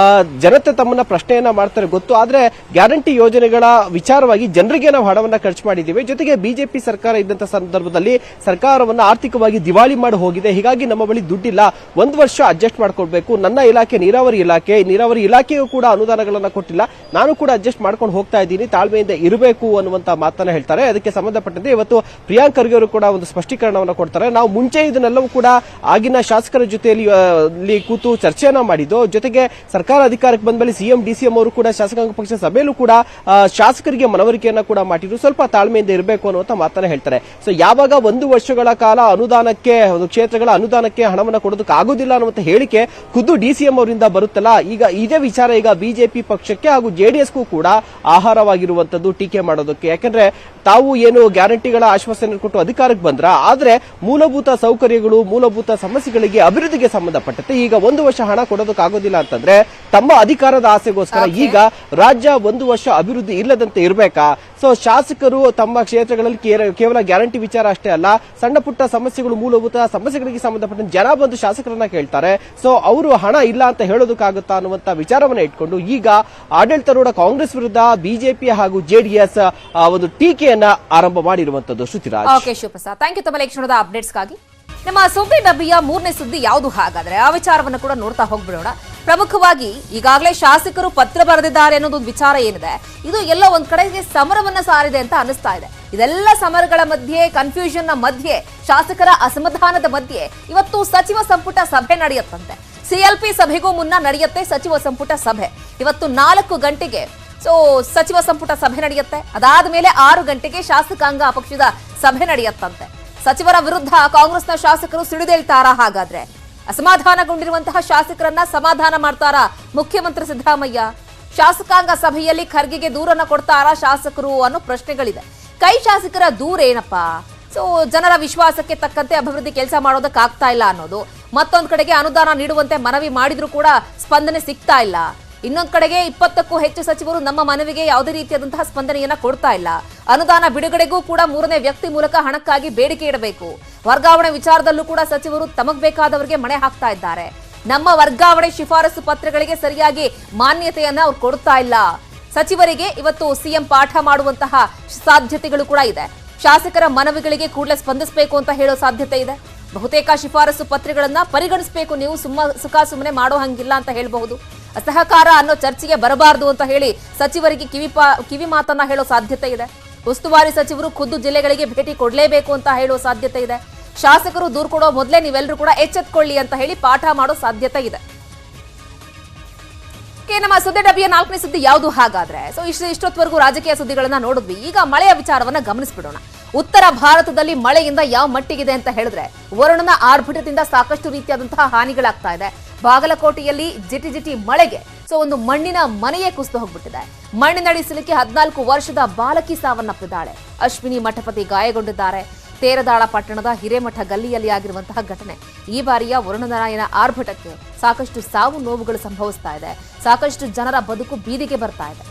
ಜನತೆ ತಮ್ಮನ್ನ ಪ್ರಶ್ನೆಯನ್ನ ಮಾಡ್ತಾರೆ ಗೊತ್ತು, ಆದ್ರೆ ಗ್ಯಾರಂಟಿ ಯೋಜನೆಗಳ ವಿಚಾರವಾಗಿ ಜನರಿಗೆ ನಾವು ಹಣವನ್ನ ಖರ್ಚು ಮಾಡಿದ್ದೀವಿ. ಜೊತೆಗೆ ಬಿಜೆಪಿ ಸರ್ಕಾರ ಇದ್ದಂತ ಸಂದರ್ಭದಲ್ಲಿ ಸರ್ಕಾರವನ್ನ ಆರ್ಥಿಕವಾಗಿ ದಿವಾಳಿ ಮಾಡಿ ಹೋಗಿದೆ. ಹೀಗಾಗಿ ನಮ್ಮ ಬಳಿ ದುಡ್ಡಿಲ್ಲ, 1 ವರ್ಷ ಅಡ್ಜಸ್ಟ್ ಮಾಡ್ಕೊಳ್ಬೇಕು. ನನ್ನ ಇಲಾಖೆ ನೀರಾವರಿ ಇಲಾಖೆಯೂ ಕೂಡ ಅನುದಾನಗಳನ್ನ ಕೊಟ್ಟಿಲ್ಲ, ನಾನು ಕೂಡ ಅಡ್ಜಸ್ಟ್ ಮಾಡ್ಕೊಂಡು ಹೋಗ್ತಾ ಇದ್ದೀನಿ, ತಾಳ್ಮೆಯಿಂದ ಇರಬೇಕು ಅನ್ನುವಂತ ಮಾತನ್ನ ಹೇಳ್ತಾರೆ. ಅದಕ್ಕೆ ಸಂಬಂಧಪಟ್ಟಂತೆ ಇವತ್ತು ಪ್ರಿಯಾಂಕ್ ಖರ್ಗೆ ಅವರು ಕೂಡ ಒಂದು ಸ್ಪಷ್ಟೀಕರಣವನ್ನು ಕೊಡ್ತಾರೆ. ನಾವು ಮುಂಚೆ ಇದನ್ನೆಲ್ಲವೂ ಕೂಡ ಆಗಿನ ಶಾಸಕರ ಜೊತೆಯಲ್ಲಿ ಕೂತು ಚರ್ಚೆಯನ್ನ ಮಾಡಿದ್ದು, ಜೊತೆಗೆ ಸರ್ಕಾರ ಅಧಿಕಾರಕ್ಕೆ ಬಂದ್ಮೇಲೆ ಸಿಎಂ ಡಿಸಿಎಂ ಅವರು ಕೂಡ ಶಾಸಕಾಂಗ ಪಕ್ಷ ಸಭೆಯಲ್ಲೂ ಕೂಡ ಶಾಸಕರಿಗೆ ಮನವರಿಕೆಯನ್ನ ಕೂಡ ಮಾಡಿದ್ರು. ಸ್ವಲ್ಪ ತಾಳ್ಮೆಯಿಂದ ಇರಬೇಕು ಅನ್ನುವಂತ ಮಾತನ್ನ ಹೇಳ್ತಾರೆ. ಸೊ ಯಾವಾಗ 1 ವರ್ಷಗಳ ಕಾಲ ಅನುದಾನಕ್ಕೆ ಒಂದು ಕ್ಷೇತ್ರಗಳ ಅನುದಾನಕ್ಕೆ ಹಣವನ್ನು ಕೊಡೋದಕ್ಕೆ ಆಗೋದಿಲ್ಲ ಅನ್ನುವಂತ ಹೇಳಿಕೆ ಖುದ್ದು ಡಿಸಿಎಂ ಅವರಿಂದ ಬರುತ್ತಲ್ಲ, ಈಗ ಇದೇ ವಿಚಾರ ಈಗ ಬಿಜೆಪಿ ಪಕ್ಷಕ್ಕೆ ಹಾಗೂ ಜೆಡಿಎಸ್ಗೂ ಕೂಡ ಆಹಾರವಾಗಿರುವಂತದ್ದು ಟೀಕೆ ಮಾಡೋದಕ್ಕೆ. ಯಾಕಂದ್ರೆ ತಾವು ಏನು ಗ್ಯಾರಂಟಿಗಳ ಆಶ್ವಾಸನೆ ಕೊಟ್ಟು ಅಧಿಕಾರಕ್ಕೆ ಬಂದ್ರ, ಆದ್ರೆ ಮೂಲಭೂತ ಸೌಕರ್ಯಗಳು ಮೂಲಭೂತ ಸಮಸ್ಯೆಗಳಿಗೆ ಅಭಿವೃದ್ಧಿಗೆ ಸಂಬಂಧಪಟ್ಟಂತೆ ಈಗ 1 ವರ್ಷ ಹಣ ಕೊಡೋದಕ್ಕಾಗೋದಿಲ್ಲ ಅಂತಂದ್ರೆ ತಮ್ಮ ಅಧಿಕಾರದ ಆಸೆಗೋಸ್ಕರ ಈಗ ರಾಜ್ಯ 1 ವರ್ಷ ಅಭಿವೃದ್ಧಿ ಇಲ್ಲದಂತೆ ಇರಬೇಕಾ? ಸೊ ಶಾಸಕರು ತಮ್ಮ ಕ್ಷೇತ್ರಗಳಲ್ಲಿ ಕೇವಲ ಗ್ಯಾರಂಟಿ ವಿಚಾರ ಅಷ್ಟೇ ಅಲ್ಲ, ಸಣ್ಣ ಪುಟ್ಟ ಸಮಸ್ಯೆಗಳು ಮೂಲಭೂತ ಸಮಸ್ಯೆಗಳಿಗೆ ಸಂಬಂಧಪಟ್ಟಂತೆ ಜನ ಬಂದು ಶಾಸಕರನ್ನ ಕೇಳ್ತಾರೆ. ಸೊ ಅವರು ಹಣ ಇಲ್ಲ ಅಂತ ಹೇಳೋದಕ್ಕಾಗುತ್ತಾ ಅನ್ನುವಂತ ವಿಚಾರವನ್ನ ಇಟ್ಕೊಂಡು ಈಗ ಆಡಳಿತಾರೂಢ ಕಾಂಗ್ರೆಸ್ ವಿರುದ್ಧ ಬಿಜೆಪಿ ಹಾಗೂ ಜೆಡಿಎಸ್ ಒಂದು ಟೀಕೆಯನ್ನ ಆರಂಭ ಮಾಡಿರುವಂತದ್ದು. Shrutiraj. Okay Shivaprasad, thank you. ತಮ್ಮ ಕ್ಷಣದ ಅಪ್ಡೇಟ್ಸ್ಗಾಗಿ. ನಮ್ಮ ಸುದ್ದಿ ಡಬ್ಬಿಯ 3ನೇ ಸುದ್ದಿ ಯಾವುದು ಹಾಗಾದ್ರೆ ಆ ವಿಚಾರವನ್ನು ಕೂಡ ನೋಡ್ತಾ ಹೋಗ್ಬಿಡೋಣ. ಪ್ರಮುಖವಾಗಿ ಈಗಾಗಲೇ ಶಾಸಕರು ಪತ್ರ ಬರೆದಿದ್ದಾರೆ ಅನ್ನೋದು ವಿಚಾರ ಏನಿದೆ, ಇದು ಎಲ್ಲ ಒಂದ್ ಕಡೆಗೆ ಸಮರವನ್ನ ಸಾರಿದೆ ಅಂತ ಅನಿಸ್ತಾ ಇದೆ. ಇದೆಲ್ಲ ಸಮರಗಳ ಮಧ್ಯೆ, ಕನ್ಫ್ಯೂಷನ್ ನ ಮಧ್ಯೆ, ಶಾಸಕರ ಅಸಮಾಧಾನದ ಮಧ್ಯೆ ಇವತ್ತು ಸಚಿವ ಸಂಪುಟ ಸಭೆ ನಡೆಯುತ್ತಂತೆ. ಸಿಎಲ್ಪಿ ಸಭೆಗೂ ಮುನ್ನ ನಡೆಯುತ್ತೆ ಸಚಿವ ಸಂಪುಟ ಸಭೆ. ಇವತ್ತು 4 ಗಂಟೆಗೆ ಸಚಿವ ಸಂಪುಟ ಸಭೆ ನಡೆಯುತ್ತೆ. ಅದಾದ ಮೇಲೆ 6 ಗಂಟೆಗೆ ಶಾಸಕಾಂಗ ಪಕ್ಷದ ಸಭೆ ನಡೆಯುತ್ತಂತೆ. ಸಚಿವರ ವಿರುದ್ಧ ಕಾಂಗ್ರೆಸ್ನ ಶಾಸಕರು ಸಿಡಿದೇಳ್ತಾರಾ? ಹಾಗಾದ್ರೆ ಅಸಮಾಧಾನಗೊಂಡಿರುವಂತಹ ಶಾಸಕರನ್ನ ಸಮಾಧಾನ ಮಾಡ್ತಾರಾ ಮುಖ್ಯಮಂತ್ರಿ ಸಿದ್ದರಾಮಯ್ಯ? ಶಾಸಕಾಂಗ ಸಭೆಯಲ್ಲಿ ಖರ್ಗೆಗೆ ದೂರನ್ನ ಕೊಡ್ತಾರಾ ಶಾಸಕರು ಅನ್ನೋ ಪ್ರಶ್ನೆಗಳಿದೆ. ಕೈ ಶಾಸಕರ ದೂರ ಏನಪ್ಪಾ? ಸೊ ಜನರ ವಿಶ್ವಾಸಕ್ಕೆ ತಕ್ಕಂತೆ ಅಭಿವೃದ್ಧಿ ಕೆಲಸ ಮಾಡೋದಕ್ಕಾಗ್ತಾ ಇಲ್ಲ ಅನ್ನೋದು. ಮತ್ತೊಂದ್ ಕಡೆಗೆ ಅನುದಾನ ನೀಡುವಂತೆ ಮನವಿ ಮಾಡಿದ್ರು ಕೂಡ ಸ್ಪಂದನೆ ಸಿಗ್ತಾ ಇಲ್ಲ. ಇನ್ನೊಂದ್ ಕಡೆಗೆ 20ಕ್ಕೂ ಹೆಚ್ಚು ಸಚಿವರು ನಮ್ಮ ಮನವಿಗೆ ಯಾವುದೇ ರೀತಿಯಾದಂತಹ ಸ್ಪಂದನೆಯನ್ನ ಕೊಡ್ತಾ ಇಲ್ಲ. ಅನುದಾನ ಬಿಡುಗಡೆಗೂ ಕೂಡ 3ನೇ ವ್ಯಕ್ತಿ ಮೂಲಕ ಹಣಕ್ಕಾಗಿ ಬೇಡಿಕೆ ಇಡಬೇಕು. ವರ್ಗಾವಣೆ ವಿಚಾರದಲ್ಲೂ ಕೂಡ ಸಚಿವರು ತಮಗ್ ಬೇಕಾದವರಿಗೆ ಮಣೆ ಹಾಕ್ತಾ ಇದ್ದಾರೆ. ನಮ್ಮ ವರ್ಗಾವಣೆ ಶಿಫಾರಸು ಪತ್ರಗಳಿಗೆ ಸರಿಯಾಗಿ ಮಾನ್ಯತೆಯನ್ನ ಅವ್ರು ಕೊಡ್ತಾ ಇಲ್ಲ. ಸಚಿವರಿಗೆ ಇವತ್ತು ಸಿಎಂ ಪಾಠ ಮಾಡುವಂತಹ ಸಾಧ್ಯತೆಗಳು ಕೂಡ ಇದೆ. ಶಾಸಕರ ಮನವಿಗಳಿಗೆ ಕೂಡಲೇ ಸ್ಪಂದಿಸಬೇಕು ಅಂತ ಹೇಳೋ ಸಾಧ್ಯತೆ ಇದೆ. ಬಹುತೇಕ ಶಿಫಾರಸು ಪತ್ರಗಳನ್ನ ಪರಿಗಣಿಸಬೇಕು, ನೀವು ಸುಮ್ಮನೆ ಮಾಡೋ ಹಂಗಿಲ್ಲ ಅಂತ ಹೇಳಬಹುದು. ಅಸಹಕಾರ ಅನ್ನೋ ಚರ್ಚೆಗೆ ಬರಬಾರದು ಅಂತ ಹೇಳಿ ಸಚಿವರಿಗೆ ಕಿವಿ ಮಾತನ್ನ ಹೇಳೋ ಸಾಧ್ಯತೆ ಇದೆ. ಉಸ್ತುವಾರಿ ಸಚಿವರು ಖುದ್ದು ಜಿಲ್ಲೆಗಳಿಗೆ ಭೇಟಿ ಕೊಡಲೇಬೇಕು ಅಂತ ಹೇಳೋ ಸಾಧ್ಯತೆ ಇದೆ. ಶಾಸಕರು ದೂರು ಕೊಡೋ ಮೊದಲೇ ನೀವೆಲ್ಲರೂ ಕೂಡ ಎಚ್ಚೆತ್ಕೊಳ್ಳಿ ಅಂತ ಹೇಳಿ ಪಾಠ ಮಾಡೋ ಸಾಧ್ಯತೆ ಇದೆ. ನಮ್ಮ ಸುದ್ದಿ ಡಬ್ಬಿಯ 4ನೇ ಸುದ್ದಿ ಯಾವುದು ಹಾಗಾದ್ರೆ? ಸೊ ಇಷ್ಟೊತ್ತವರೆಗೂ ರಾಜಕೀಯ ಸುದ್ದಿಗಳನ್ನ ನೋಡಿದ್ವಿ. ಈಗ ಮಳೆಯ ವಿಚಾರವನ್ನ ಗಮನಿಸ್ಬಿಡೋಣ. ಉತ್ತರ ಭಾರತದಲ್ಲಿ ಮಳೆಯಿಂದ ಯಾವ ಮಟ್ಟಿಗಿದೆ ಅಂತ ಹೇಳಿದ್ರೆ, ವರುಣನ ಆರ್ಭಟದಿಂದ ಸಾಕಷ್ಟು ರೀತಿಯಾದಂತಹ ಹಾನಿಗಳಾಗ್ತಾ ಇದೆ. ಬಾಗಲಕೋಟೆಯಲ್ಲಿ ಜಿಟಿ ಮಳೆಗೆ ಒಂದು ಮಣ್ಣಿನ ಮನೆಯೇ ಕುಸಿದು ಹೋಗ್ಬಿಟ್ಟಿದೆ. ಮಣ್ಣಿನಡಿ ಸಿಲುಕಿ 14 ವರ್ಷದ ಬಾಲಕಿ ಸಾವನ್ನಪ್ಪಿದ್ದಾಳೆ. ಅಶ್ವಿನಿ ಮಠಪತಿ ಗಾಯಗೊಂಡಿದ್ದಾರೆ. ತೇರದಾಳ ಪಟ್ಟಣದ ಹಿರೇಮಠ ಗಲ್ಲಿಯಲ್ಲಿ ಆಗಿರುವಂತಹ ಘಟನೆ. ಈ ಬಾರಿಯ ವರುಣನಾರಾಯಣ ಆರ್ಭಟಕ್ಕೆ ಸಾಕಷ್ಟು ಸಾವು ನೋವುಗಳು ಸಂಭವಿಸ್ತಾ ಇದೆ. ಸಾಕಷ್ಟು ಜನರ ಬದುಕು ಬೀದಿಗೆ ಬರ್ತಾ ಇದೆ.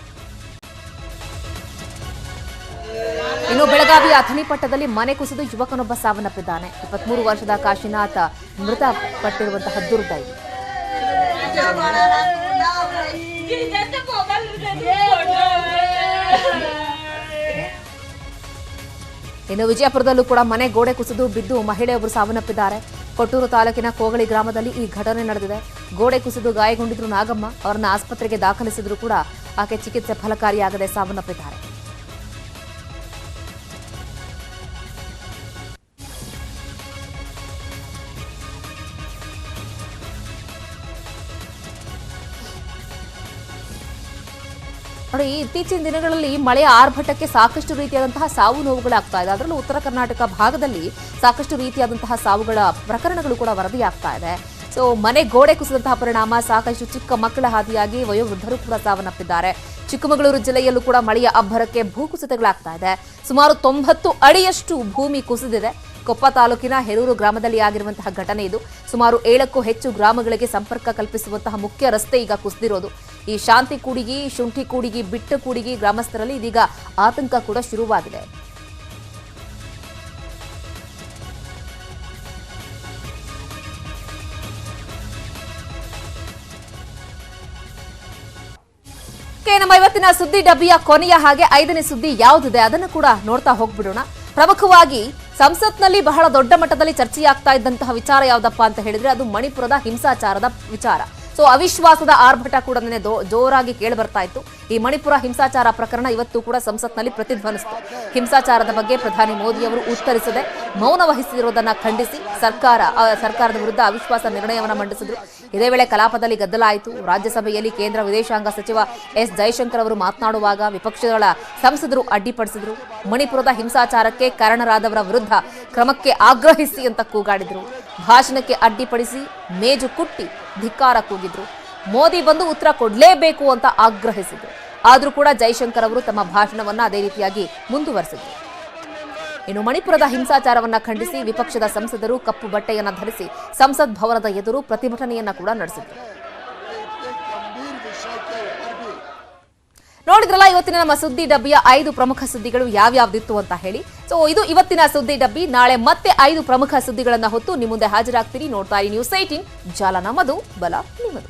ಇನ್ನು ಬೆಳಗಾವಿಯ ಅಥಣಿಪಟ್ಟದಲ್ಲಿ ಮನೆ ಕುಸಿದು ಯುವಕನೊಬ್ಬ ಸಾವನ್ನಪ್ಪಿದ್ದಾನೆ. 23 ವರ್ಷದ ಕಾಶಿನಾಥ ಮೃತಪಟ್ಟಿರುವಂತಹ ದುರ್ದೈವಿ. ಇನ್ನು ವಿಜಯಪುರದಲ್ಲೂ ಕೂಡ ಮನೆ ಗೋಡೆ ಕುಸಿದು ಬಿದ್ದು ಮಹಿಳೆಯೊಬ್ಬರು ಸಾವನ್ನಪ್ಪಿದ್ದಾರೆ. ಕೊಟ್ಟೂರು ತಾಲೂಕಿನ ಕೋಗಳಿ ಗ್ರಾಮದಲ್ಲಿ ಈ ಘಟನೆ ನಡೆದಿದೆ. ಗೋಡೆ ಕುಸಿದು ಗಾಯಗೊಂಡಿದ್ರು ನಾಗಮ್ಮ. ಅವರನ್ನ ಆಸ್ಪತ್ರೆಗೆ ದಾಖಲಿಸಿದ್ರು ಕೂಡ ಆಕೆ ಚಿಕಿತ್ಸೆ ಫಲಕಾರಿಯಾಗದೆ ಸಾವನ್ನಪ್ಪಿದ್ದಾರೆ. ನೋಡಿ, ಇತ್ತೀಚಿನ ದಿನಗಳಲ್ಲಿ ಮಳೆಯ ಆರ್ಭಟಕ್ಕೆ ಸಾಕಷ್ಟು ರೀತಿಯಾದಂತಹ ಸಾವು ನೋವುಗಳಾಗ್ತಾ ಇದೆ. ಅದರಲ್ಲೂ ಉತ್ತರ ಕರ್ನಾಟಕ ಭಾಗದಲ್ಲಿ ಸಾಕಷ್ಟು ರೀತಿಯಾದಂತಹ ಸಾವುಗಳ ಪ್ರಕರಣಗಳು ಕೂಡ ವರದಿಯಾಗ್ತಾ ಇದೆ. ಸೊ ಮನೆ ಗೋಡೆ ಕುಸಿದಂತಹ ಪರಿಣಾಮ ಸಾಕಷ್ಟು ಚಿಕ್ಕ ಮಕ್ಕಳ ಹಾದಿಯಾಗಿ ವಯೋವೃದ್ಧರು ಕೂಡ ಸಾವನ್ನಪ್ಪಿದ್ದಾರೆ. ಚಿಕ್ಕಮಗಳೂರು ಜಿಲ್ಲೆಯಲ್ಲೂ ಕೂಡ ಮಳೆಯ ಅಬ್ಬರಕ್ಕೆ ಭೂಕುಸಿತಗಳಾಗ್ತಾ ಇದೆ. ಸುಮಾರು 90 ಅಡಿಯಷ್ಟು ಭೂಮಿ ಕುಸಿದಿದೆ. ಕೊಪ್ಪ ತಾಲೂಕಿನ ಹೆರೂರು ಗ್ರಾಮದಲ್ಲಿ ಆಗಿರುವಂತಹ ಘಟನೆ ಇದು. ಸುಮಾರು 7ಕ್ಕೂ ಹೆಚ್ಚು ಗ್ರಾಮಗಳಿಗೆ ಸಂಪರ್ಕ ಕಲ್ಪಿಸುವಂತಹ ಮುಖ್ಯ ರಸ್ತೆ ಈಗ ಕುಸಿದಿರೋದು. ಈ ಶಾಂತಿ ಕೂಡಿಗಿ, ಶುಂಠಿ ಕೂಡಿಗಿ, ಬಿಟ್ಟ ಕೂಡಿಗಿ ಗ್ರಾಮಸ್ಥರಲ್ಲಿ ಇದೀಗ ಆತಂಕ ಕೂಡ ಶುರುವಾಗಿದೆ. ನಮ್ಮ ಇವತ್ತಿನ ಸುದ್ದಿ ಡಬ್ಬಿಯ ಕೊನೆಯ ಹಾಗೆ 5ನೇ ಸುದ್ದಿ ಯಾವುದಿದೆ ಅದನ್ನು ಕೂಡ ನೋಡ್ತಾ ಹೋಗ್ಬಿಡೋಣ. ಪ್ರಮುಖವಾಗಿ ಸಂಸತ್ನಲ್ಲಿ ಬಹಳ ದೊಡ್ಡ ಮಟ್ಟದಲ್ಲಿ ಚರ್ಚೆಯಾಗ್ತಾ ಇದ್ದಂತಹ ವಿಚಾರ ಯಾವುದಪ್ಪ ಅಂತ ಹೇಳಿದ್ರೆ ಅದು ಮಣಿಪುರದ ಹಿಂಸಾಚಾರದ ವಿಚಾರ. ಸೊ ಅವಿಶ್ವಾಸದ ಆರ್ಭಟ ಕೂಡ ನೆನೆ ಜೋರಾಗಿ ಕೇಳಿ ಬರ್ತಾ ಇತ್ತು. ಈ ಮಣಿಪುರ ಹಿಂಸಾಚಾರ ಪ್ರಕರಣ ಇವತ್ತು ಕೂಡ ಸಂಸತ್ನಲ್ಲಿ ಪ್ರತಿಧ್ವನಿಸಿತು. ಹಿಂಸಾಚಾರದ ಬಗ್ಗೆ ಪ್ರಧಾನಿ ಮೋದಿ ಅವರು ಉತ್ತರಿಸದೆ ಮೌನ ವಹಿಸಿರುವುದನ್ನು ಖಂಡಿಸಿ ಸರ್ಕಾರದ ವಿರುದ್ಧ ಅವಿಶ್ವಾಸ ನಿರ್ಣಯವನ್ನು ಮಂಡಿಸಿದ್ರು. ಇದೇ ವೇಳೆ ಕಲಾಪದಲ್ಲಿ ಗದ್ದಲ ಆಯಿತು. ರಾಜ್ಯಸಭೆಯಲ್ಲಿ ಕೇಂದ್ರ ವಿದೇಶಾಂಗ ಸಚಿವ ಎಸ್ ಜೈಶಂಕರ್ ಅವರು ಮಾತನಾಡುವಾಗ ವಿಪಕ್ಷಗಳ ಸಂಸದರು ಅಡ್ಡಿಪಡಿಸಿದ್ರು. ಮಣಿಪುರದ ಹಿಂಸಾಚಾರಕ್ಕೆ ಕಾರಣರಾದವರ ವಿರುದ್ಧ ಕ್ರಮಕ್ಕೆ ಆಗ್ರಹಿಸಿ ಅಂತ ಕೂಗಾಡಿದ್ರು. ಭಾಷಣಕ್ಕೆ ಅಡ್ಡಿಪಡಿಸಿ ಮೇಜು ಕುಟ್ಟಿ ಧಿಕ್ಕಾರ ಕೂಗಿದ್ರು. ಮೋದಿ ಬಂದು ಉತ್ತರ ಕೊಡಲೇಬೇಕು ಅಂತ ಆಗ್ರಹಿಸಿದ್ರು. ಆದರೂ ಕೂಡ ಜೈಶಂಕರ್ ಅವರು ತಮ್ಮ ಭಾಷಣವನ್ನ ಅದೇ ರೀತಿಯಾಗಿ ಮುಂದುವರೆಸಿದ್ರು. ಇನ್ನು ಮಣಿಪುರದ ಹಿಂಸಾಚಾರವನ್ನ ಖಂಡಿಸಿ ವಿಪಕ್ಷದ ಸಂಸದರು ಕಪ್ಪು ಬಟ್ಟೆಯನ್ನ ಧರಿಸಿ ಸಂಸತ್ ಭವನದ ಎದುರು ಪ್ರತಿಭಟನೆಯನ್ನ ಕೂಡ ನಡೆಸಿದ್ರು. ನೋಡಿದ್ರಲ್ಲ ಇವತ್ತಿನ ನಮ್ಮ ಸುದ್ದಿ ಡಬ್ಬಿಯ 5 ಪ್ರಮುಖ ಸುದ್ದಿಗಳು ಯಾವ್ಯಾವ್ದಿತ್ತು ಅಂತ ಹೇಳಿ. ಸೊ ಇದು ಇವತ್ತಿನ ಸುದ್ದಿ ಡಬ್ಬಿ. ನಾಳೆ ಮತ್ತೆ 5 ಪ್ರಮುಖ ಸುದ್ದಿಗಳನ್ನ ಹೊತ್ತು ನಿಮ್ಮ ಮುಂದೆ ಹಾಜರಾಗ್ತೀನಿ. ನೋಡ್ತಾ ಇರಿ ನ್ಯೂಸ್ 18, ಜಾಲ ನಮ್ಮದು, ಬಲ ನಿಮ್ಮದು.